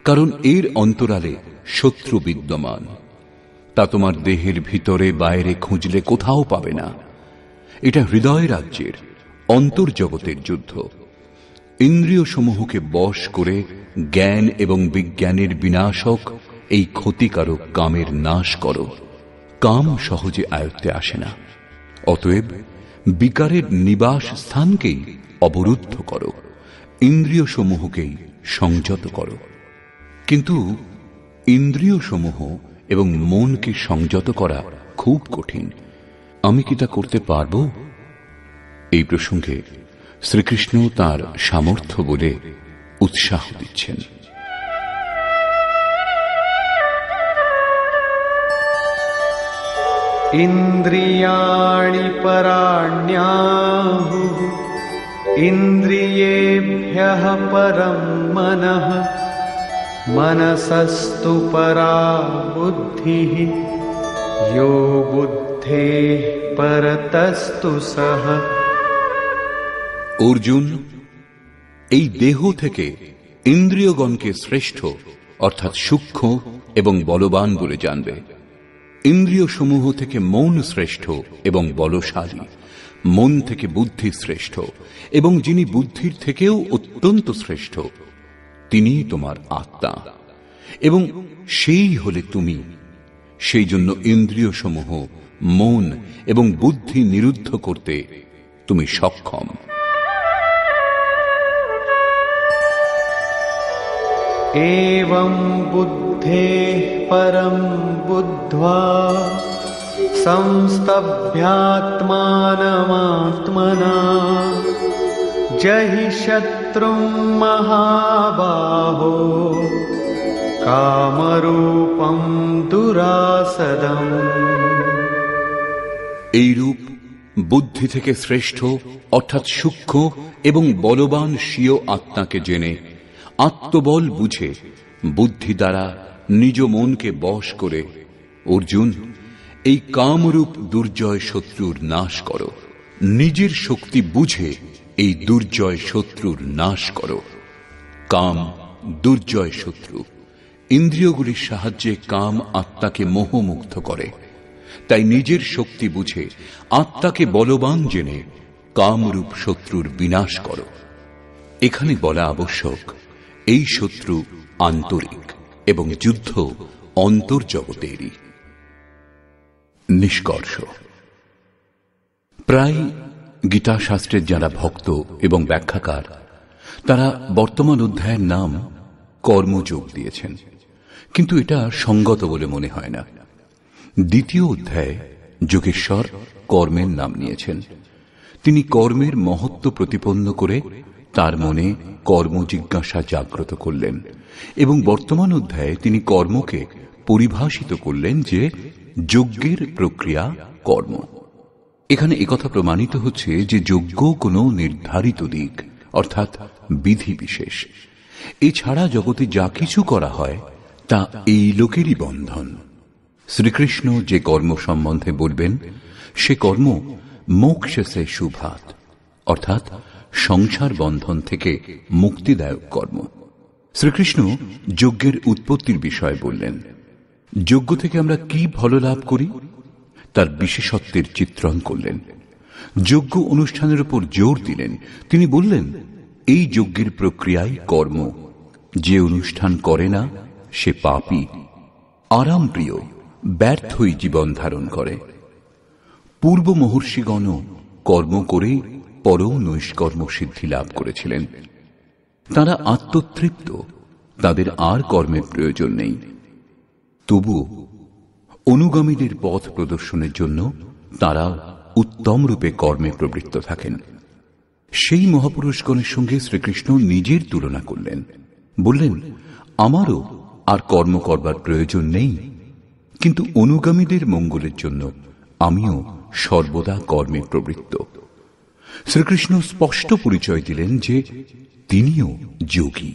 কারণ এর অন্তরালে শত্রু বিদ্যমান। তা তোমার দেহের ভিতরে বাইরে খুঁজলে কোথাও পাবে না। এটা হৃদয় রাজ্যের অন্তর্জগতের যুদ্ধ। ইন্দ্রিয় সমূহকে বশ করে জ্ঞান এবং বিজ্ঞানের বিনাশক এই ক্ষতিকারক কামের নাশ করো। কাম সহজে আয়ত্তে আসে না, অতএব বিকারের নিবাস স্থানকেই অবরুদ্ধ করো, ইন্দ্রিয় সমূহকেই সংযত করো। কিন্তু ইন্দ্রিয় সমূহ এবং মনকে সংযত করা খুব কঠিন। আমি কি তা করতে পারব? এই প্রসঙ্গে শ্রীকৃষ্ণ তাঁর সামর্থ্য বলে উৎসাহ দিচ্ছেন। ইন্দ্রিয়াণি পরাণ্যাহুঃ ইন্দ্রিয়েভ্যঃ পরম মনঃ মনসস্তু পরা বুদ্ধিঃ ইয়ো বুদ্ধেঃ পরতস্তু সঃ। অর্জুন, এই দেহ থেকে ইন্দ্রিয়গণকে শ্রেষ্ঠ অর্থাৎ সূক্ষ্ম এবং বলবান বলে জানবে। ইন্দ্রিয় সমূহ থেকে মন শ্রেষ্ঠ এবং বলশালী, মন থেকে বুদ্ধি শ্রেষ্ঠ এবং যিনি বুদ্ধির থেকেও অত্যন্ত শ্রেষ্ঠ তিনিই তোমার আত্মা এবং সেই হলে তুমি। সেই জন্য ইন্দ্রিয় সমূহ, মন এবং বুদ্ধি নিরুদ্ধ করতে তুমি সক্ষম। एवं बुद्धेः परं बुद्ध्वा संस्तभ्यात्मानमात्मना जहि शत्रुं महाबाहो कामरूपं दुरासदम्। এইরূপ বুদ্ধি থেকে শ্রেষ্ঠ অর্থাৎ সূক্ষ্ম এবং বলবান স্বীয় আত্মাকে জেনে আত্মবল বুঝে বুদ্ধি দ্বারা নিজ মনকে বশ করে অর্জুন এই কামরূপ দুর্জয় শত্রুর নাশ করো। নিজের শক্তি বুঝে এই দুর্জয় শত্রুর নাশ করো। কাম দুর্জয় শত্রু। ইন্দ্রিয়গুলির সাহায্যে কাম আত্মাকে মোহমুগ্ধ করে। তাই নিজের শক্তি বুঝে আত্মাকে বলবান জেনে কামরূপ শত্রুর বিনাশ করো। এখানে বলা আবশ্যক, এই শত্রু আন্তরিক এবং যুদ্ধ অন্তর্জগতেরই। নিষ্কর্ষ, প্রায় গীতা শাস্ত্রের যারা ভক্ত এবং ব্যাখ্যাকার তারা বর্তমান অধ্যায়ের নাম কর্মযোগ দিয়েছেন, কিন্তু এটা সঙ্গত বলে মনে হয় না। দ্বিতীয় অধ্যায়ে যোগেশ্বর কর্মের নাম নিয়েছেন। তিনি কর্মের মহত্ব প্রতিপন্ন করে তার মনে কর্মজিজ্ঞাসা জাগ্রত করলেন এবং বর্তমান অধ্যায়ে তিনি কর্মকে পরিভাষিত করলেন যে যজ্ঞের প্রক্রিয়া কর্ম। এখানে একথা প্রমাণিত হচ্ছে যে যজ্ঞ কোনো নির্ধারিত দিক অর্থাৎ বিধি বিশেষ। এছাড়া জগতে যা কিছু করা হয় তা এই লোকেরই বন্ধন। শ্রীকৃষ্ণ যে কর্ম সম্বন্ধে বলবেন সে কর্ম মোক্ষসে শুভাত অর্থাৎ সংসার বন্ধন থেকে মুক্তিদায়ক কর্ম। শ্রীকৃষ্ণ যজ্ঞের উৎপত্তির বিষয়ে বললেন। যজ্ঞ থেকে আমরা কি ফল লাভ করি তার বিশেষত্বের চিত্রণ করলেন। যজ্ঞ অনুষ্ঠানের উপর জোর দিলেন। তিনি বললেন, এই যজ্ঞের প্রক্রিয়াই কর্ম। যে অনুষ্ঠান করে না সে পাপী, আরাম প্রিয়, ব্যর্থই জীবন ধারণ করে। পূর্ব মহর্ষিগণও কর্ম করে পরম নৈষ্কর্ম সিদ্ধি লাভ করেছিলেন। তারা আত্মতৃপ্ত, তাদের আর কর্মের প্রয়োজন নেই। তবু অনুগামীদের পথ প্রদর্শনের জন্য তারা উত্তম রূপে কর্মে প্রবৃত্ত থাকেন। সেই মহাপুরুষগণের সঙ্গে শ্রীকৃষ্ণ নিজের তুলনা করলেন। বললেন, আমারও আর কর্ম করবার প্রয়োজন নেই, কিন্তু অনুগামীদের মঙ্গলের জন্য আমিও সর্বদা কর্মে প্রবৃত্ত। শ্রীকৃষ্ণ স্পষ্ট পরিচয় দিলেন যে তিনিও যোগী।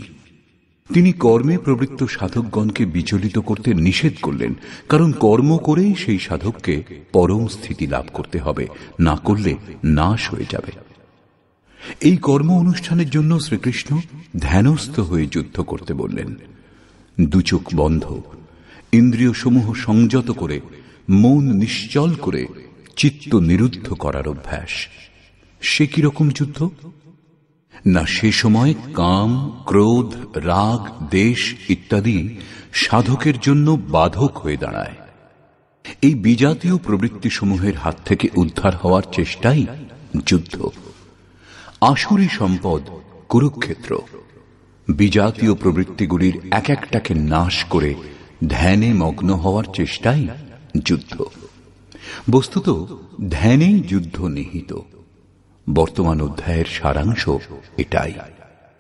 তিনি কর্মে প্রবৃত্ত সাধকগণকে বিচলিত করতে নিষেধ করলেন, কারণ কর্ম করেই সেই সাধককে পরম স্থিতি লাভ করতে হবে, না করলে নাশ হয়ে যাবে। এই কর্ম অনুষ্ঠানের জন্য শ্রীকৃষ্ণ ধ্যানস্থ হয়ে যুদ্ধ করতে বললেন। দুচোখ বন্ধ, ইন্দ্রিয় সমূহ সংযত করে, মন নিশ্চল করে চিত্ত নিরুদ্ধ করার অভ্যাস। সে কিরকম যুদ্ধ? না সে সময় কাম, ক্রোধ, রাগ, দেশ ইত্যাদি সাধকের জন্য বাধক হয়ে দাঁড়ায়। এই বিজাতীয় প্রবৃত্তিসমূহের হাত থেকে উদ্ধার হওয়ার চেষ্টাই যুদ্ধ। আসুরি সম্পদ কুরুক্ষেত্র। বিজাতীয় প্রবৃত্তিগুলির এক একটাকে নাশ করে ধ্যানে মগ্ন হওয়ার চেষ্টাই যুদ্ধ। বস্তুত ধ্যানেই যুদ্ধ নিহিত। বর্তমান অধ্যায়ের সারাংশ এটাই।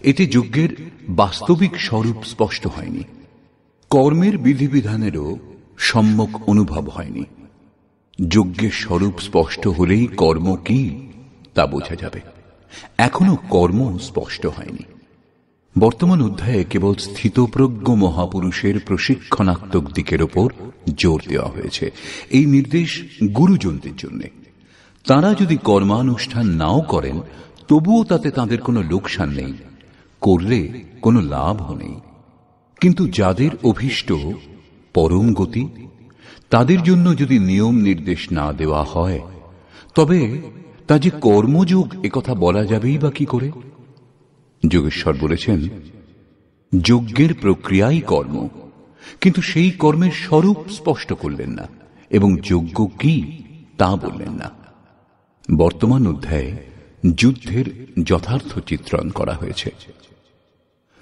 এতে যজ্ঞের বাস্তবিক স্বরূপ স্পষ্ট হয়নি, কর্মের বিধিবিধানেরও সম্যক অনুভব হয়নি। যজ্ঞের স্বরূপ স্পষ্ট হলেই কর্ম কি তা বোঝা যাবে। এখনো কর্ম স্পষ্ট হয়নি। বর্তমান অধ্যায়ে কেবল স্থিতপ্রজ্ঞ মহাপুরুষের প্রশিক্ষণাত্মক দিকের ওপর জোর দেওয়া হয়েছে। এই নির্দেশ গুরুজনদের জন্য। তাঁরা যদি কর্মানুষ্ঠান নাও করেন তবুও তাতে তাঁদের কোনো লোকসান নেই, করলে কোনো লাভও নেই। কিন্তু যাদের অভীষ্ট পরম গতি, তাদের জন্য যদি নিয়ম নির্দেশ না দেওয়া হয় তবে তা যে কর্মযোগ একথা বলা যাবেই বা কি করে? যোগেশ্বর বলেছেন, যজ্ঞের প্রক্রিয়াই কর্ম, কিন্তু সেই কর্মের স্বরূপ স্পষ্ট করলেন না এবং যজ্ঞ কি তা বললেন না। বর্তমান অধ্যায়ে যুদ্ধের যথার্থ চিত্রণ করা হয়েছে।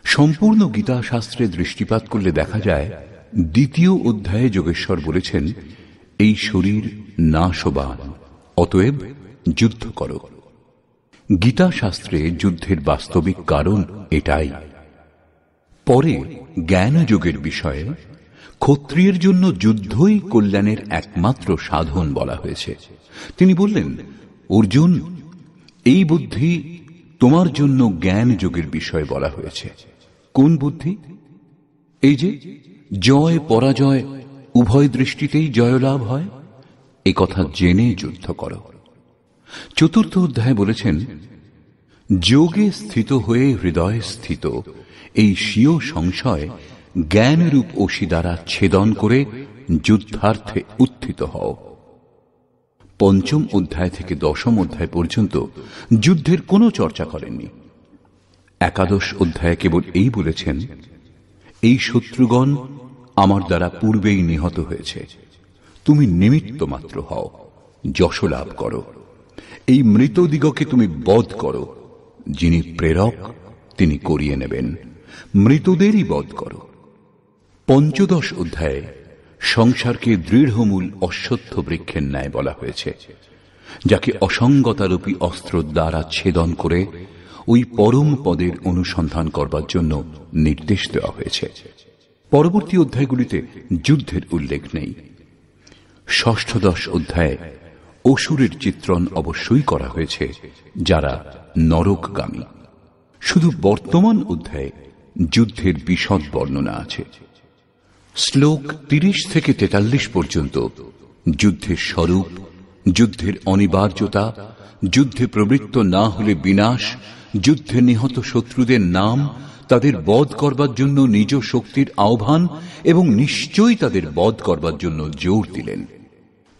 সম্পূর্ণ গীতা শাস্ত্রে দৃষ্টিপাত করলে দেখা যায়, দ্বিতীয় অধ্যায়ে যোগেশ্বর বলেছেন, এই শরীর নাশবান, অতএব যুদ্ধ করো। গীতা শাস্ত্রে যুদ্ধের বাস্তবিক কারণ এটাই। পরে জ্ঞান যোগের বিষয়ে ক্ষত্রিয়ের জন্য যুদ্ধই কল্যাণের একমাত্র সাধন বলা হয়েছে। তিনি বললেন, অর্জুন, এই বুদ্ধি তোমার জন্য জ্ঞান যোগের বিষয় বলা হয়েছে। কোন বুদ্ধি? এই যে জয় পরাজয় উভয় দৃষ্টিতেই জয়লাভ হয়, এ কথা জেনে যুদ্ধ করো। চতুর্থ অধ্যায়ে বলেছেন, যোগে স্থিত হয়ে হৃদয়ে স্থিত এই স্বীয় সংশয় জ্ঞানরূপ অসি দ্বারা ছেদন করে যুদ্ধার্থে উত্থিত হও। পঞ্চম অধ্যায় থেকে দশম অধ্যায় পর্যন্ত যুদ্ধের কোনো চর্চা করেননি। একাদশ অধ্যায়ে কেবল এই বলেছেন, এই শত্রুগণ আমার দ্বারা পূর্বেই নিহত হয়েছে, তুমি নিমিত্ত মাত্র হও, যশ লাভ করো। এই মৃতদিগকে তুমি বধ করো, যিনি প্রেরক তিনি করিয়ে নেবেন, মৃতদেরই বধ করো। পঞ্চদশ অধ্যায়ে সংসারকে দৃঢ়মূল অশ্বত্থ বৃক্ষের ন্যায় বলা হয়েছে, যাকে অসঙ্গতারূপী অস্ত্র দ্বারা ছেদন করে ওই পরম পদের অনুসন্ধান করবার জন্য নির্দেশ দেওয়া হয়েছে। পরবর্তী অধ্যায়গুলিতে যুদ্ধের উল্লেখ নেই। ষষ্ঠদশ অধ্যায়ে অসুরের চিত্রণ অবশ্যই করা হয়েছে, যারা নরকগামী। শুধু বর্তমান অধ্যায়ে যুদ্ধের বিশদ বর্ণনা আছে। শ্লোক 30 থেকে 43 পর্যন্ত যুদ্ধের স্বরূপ, যুদ্ধের অনিবার্যতা, যুদ্ধে প্রবৃত্ত না হলে বিনাশ, যুদ্ধে নিহত শত্রুদের নাম, তাদের বধ করবার জন্য নিজ শক্তির আহ্বান এবং নিশ্চয়ই তাদের বধ করবার জন্য জোর দিলেন।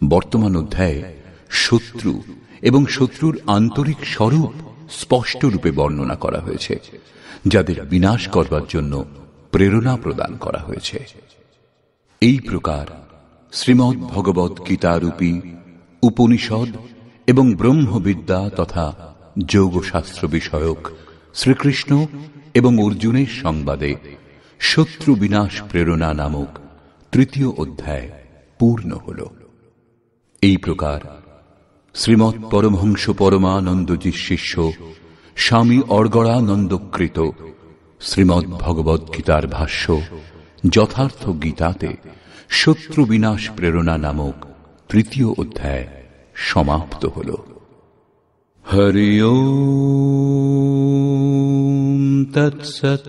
বর্তমান অধ্যায়ে শত্রু এবং শত্রুর আন্তরিক স্বরূপ স্পষ্ট রূপে বর্ণনা করা হয়েছে, যাদের বিনাশ করবার জন্য প্রেরণা প্রদান করা হয়েছে। এই প্রকার শ্রীমদ্ ভগবৎ গীতারূপী উপনিষদ এবং ব্রহ্মবিদ্যা তথা যোগশাস্ত্র বিষয়ক শ্রীকৃষ্ণ এবং অর্জুনের সংবাদে শত্রু বিনাশ প্রেরণা নামক তৃতীয় অধ্যায় পূর্ণ হল। এই প্রকার শ্রীমৎ পরমহংস পরমানন্দজির শিষ্য স্বামী অর্গড়ানন্দকৃত শ্রীমদ্ ভগবৎ গীতার ভাষ্য যথার্থ গীতাতে শত্রু বিনাশ প্রেরণা নামক তৃতীয় অধ্যায় সমাপ্ত হল। হরি ওম তৎসৎ।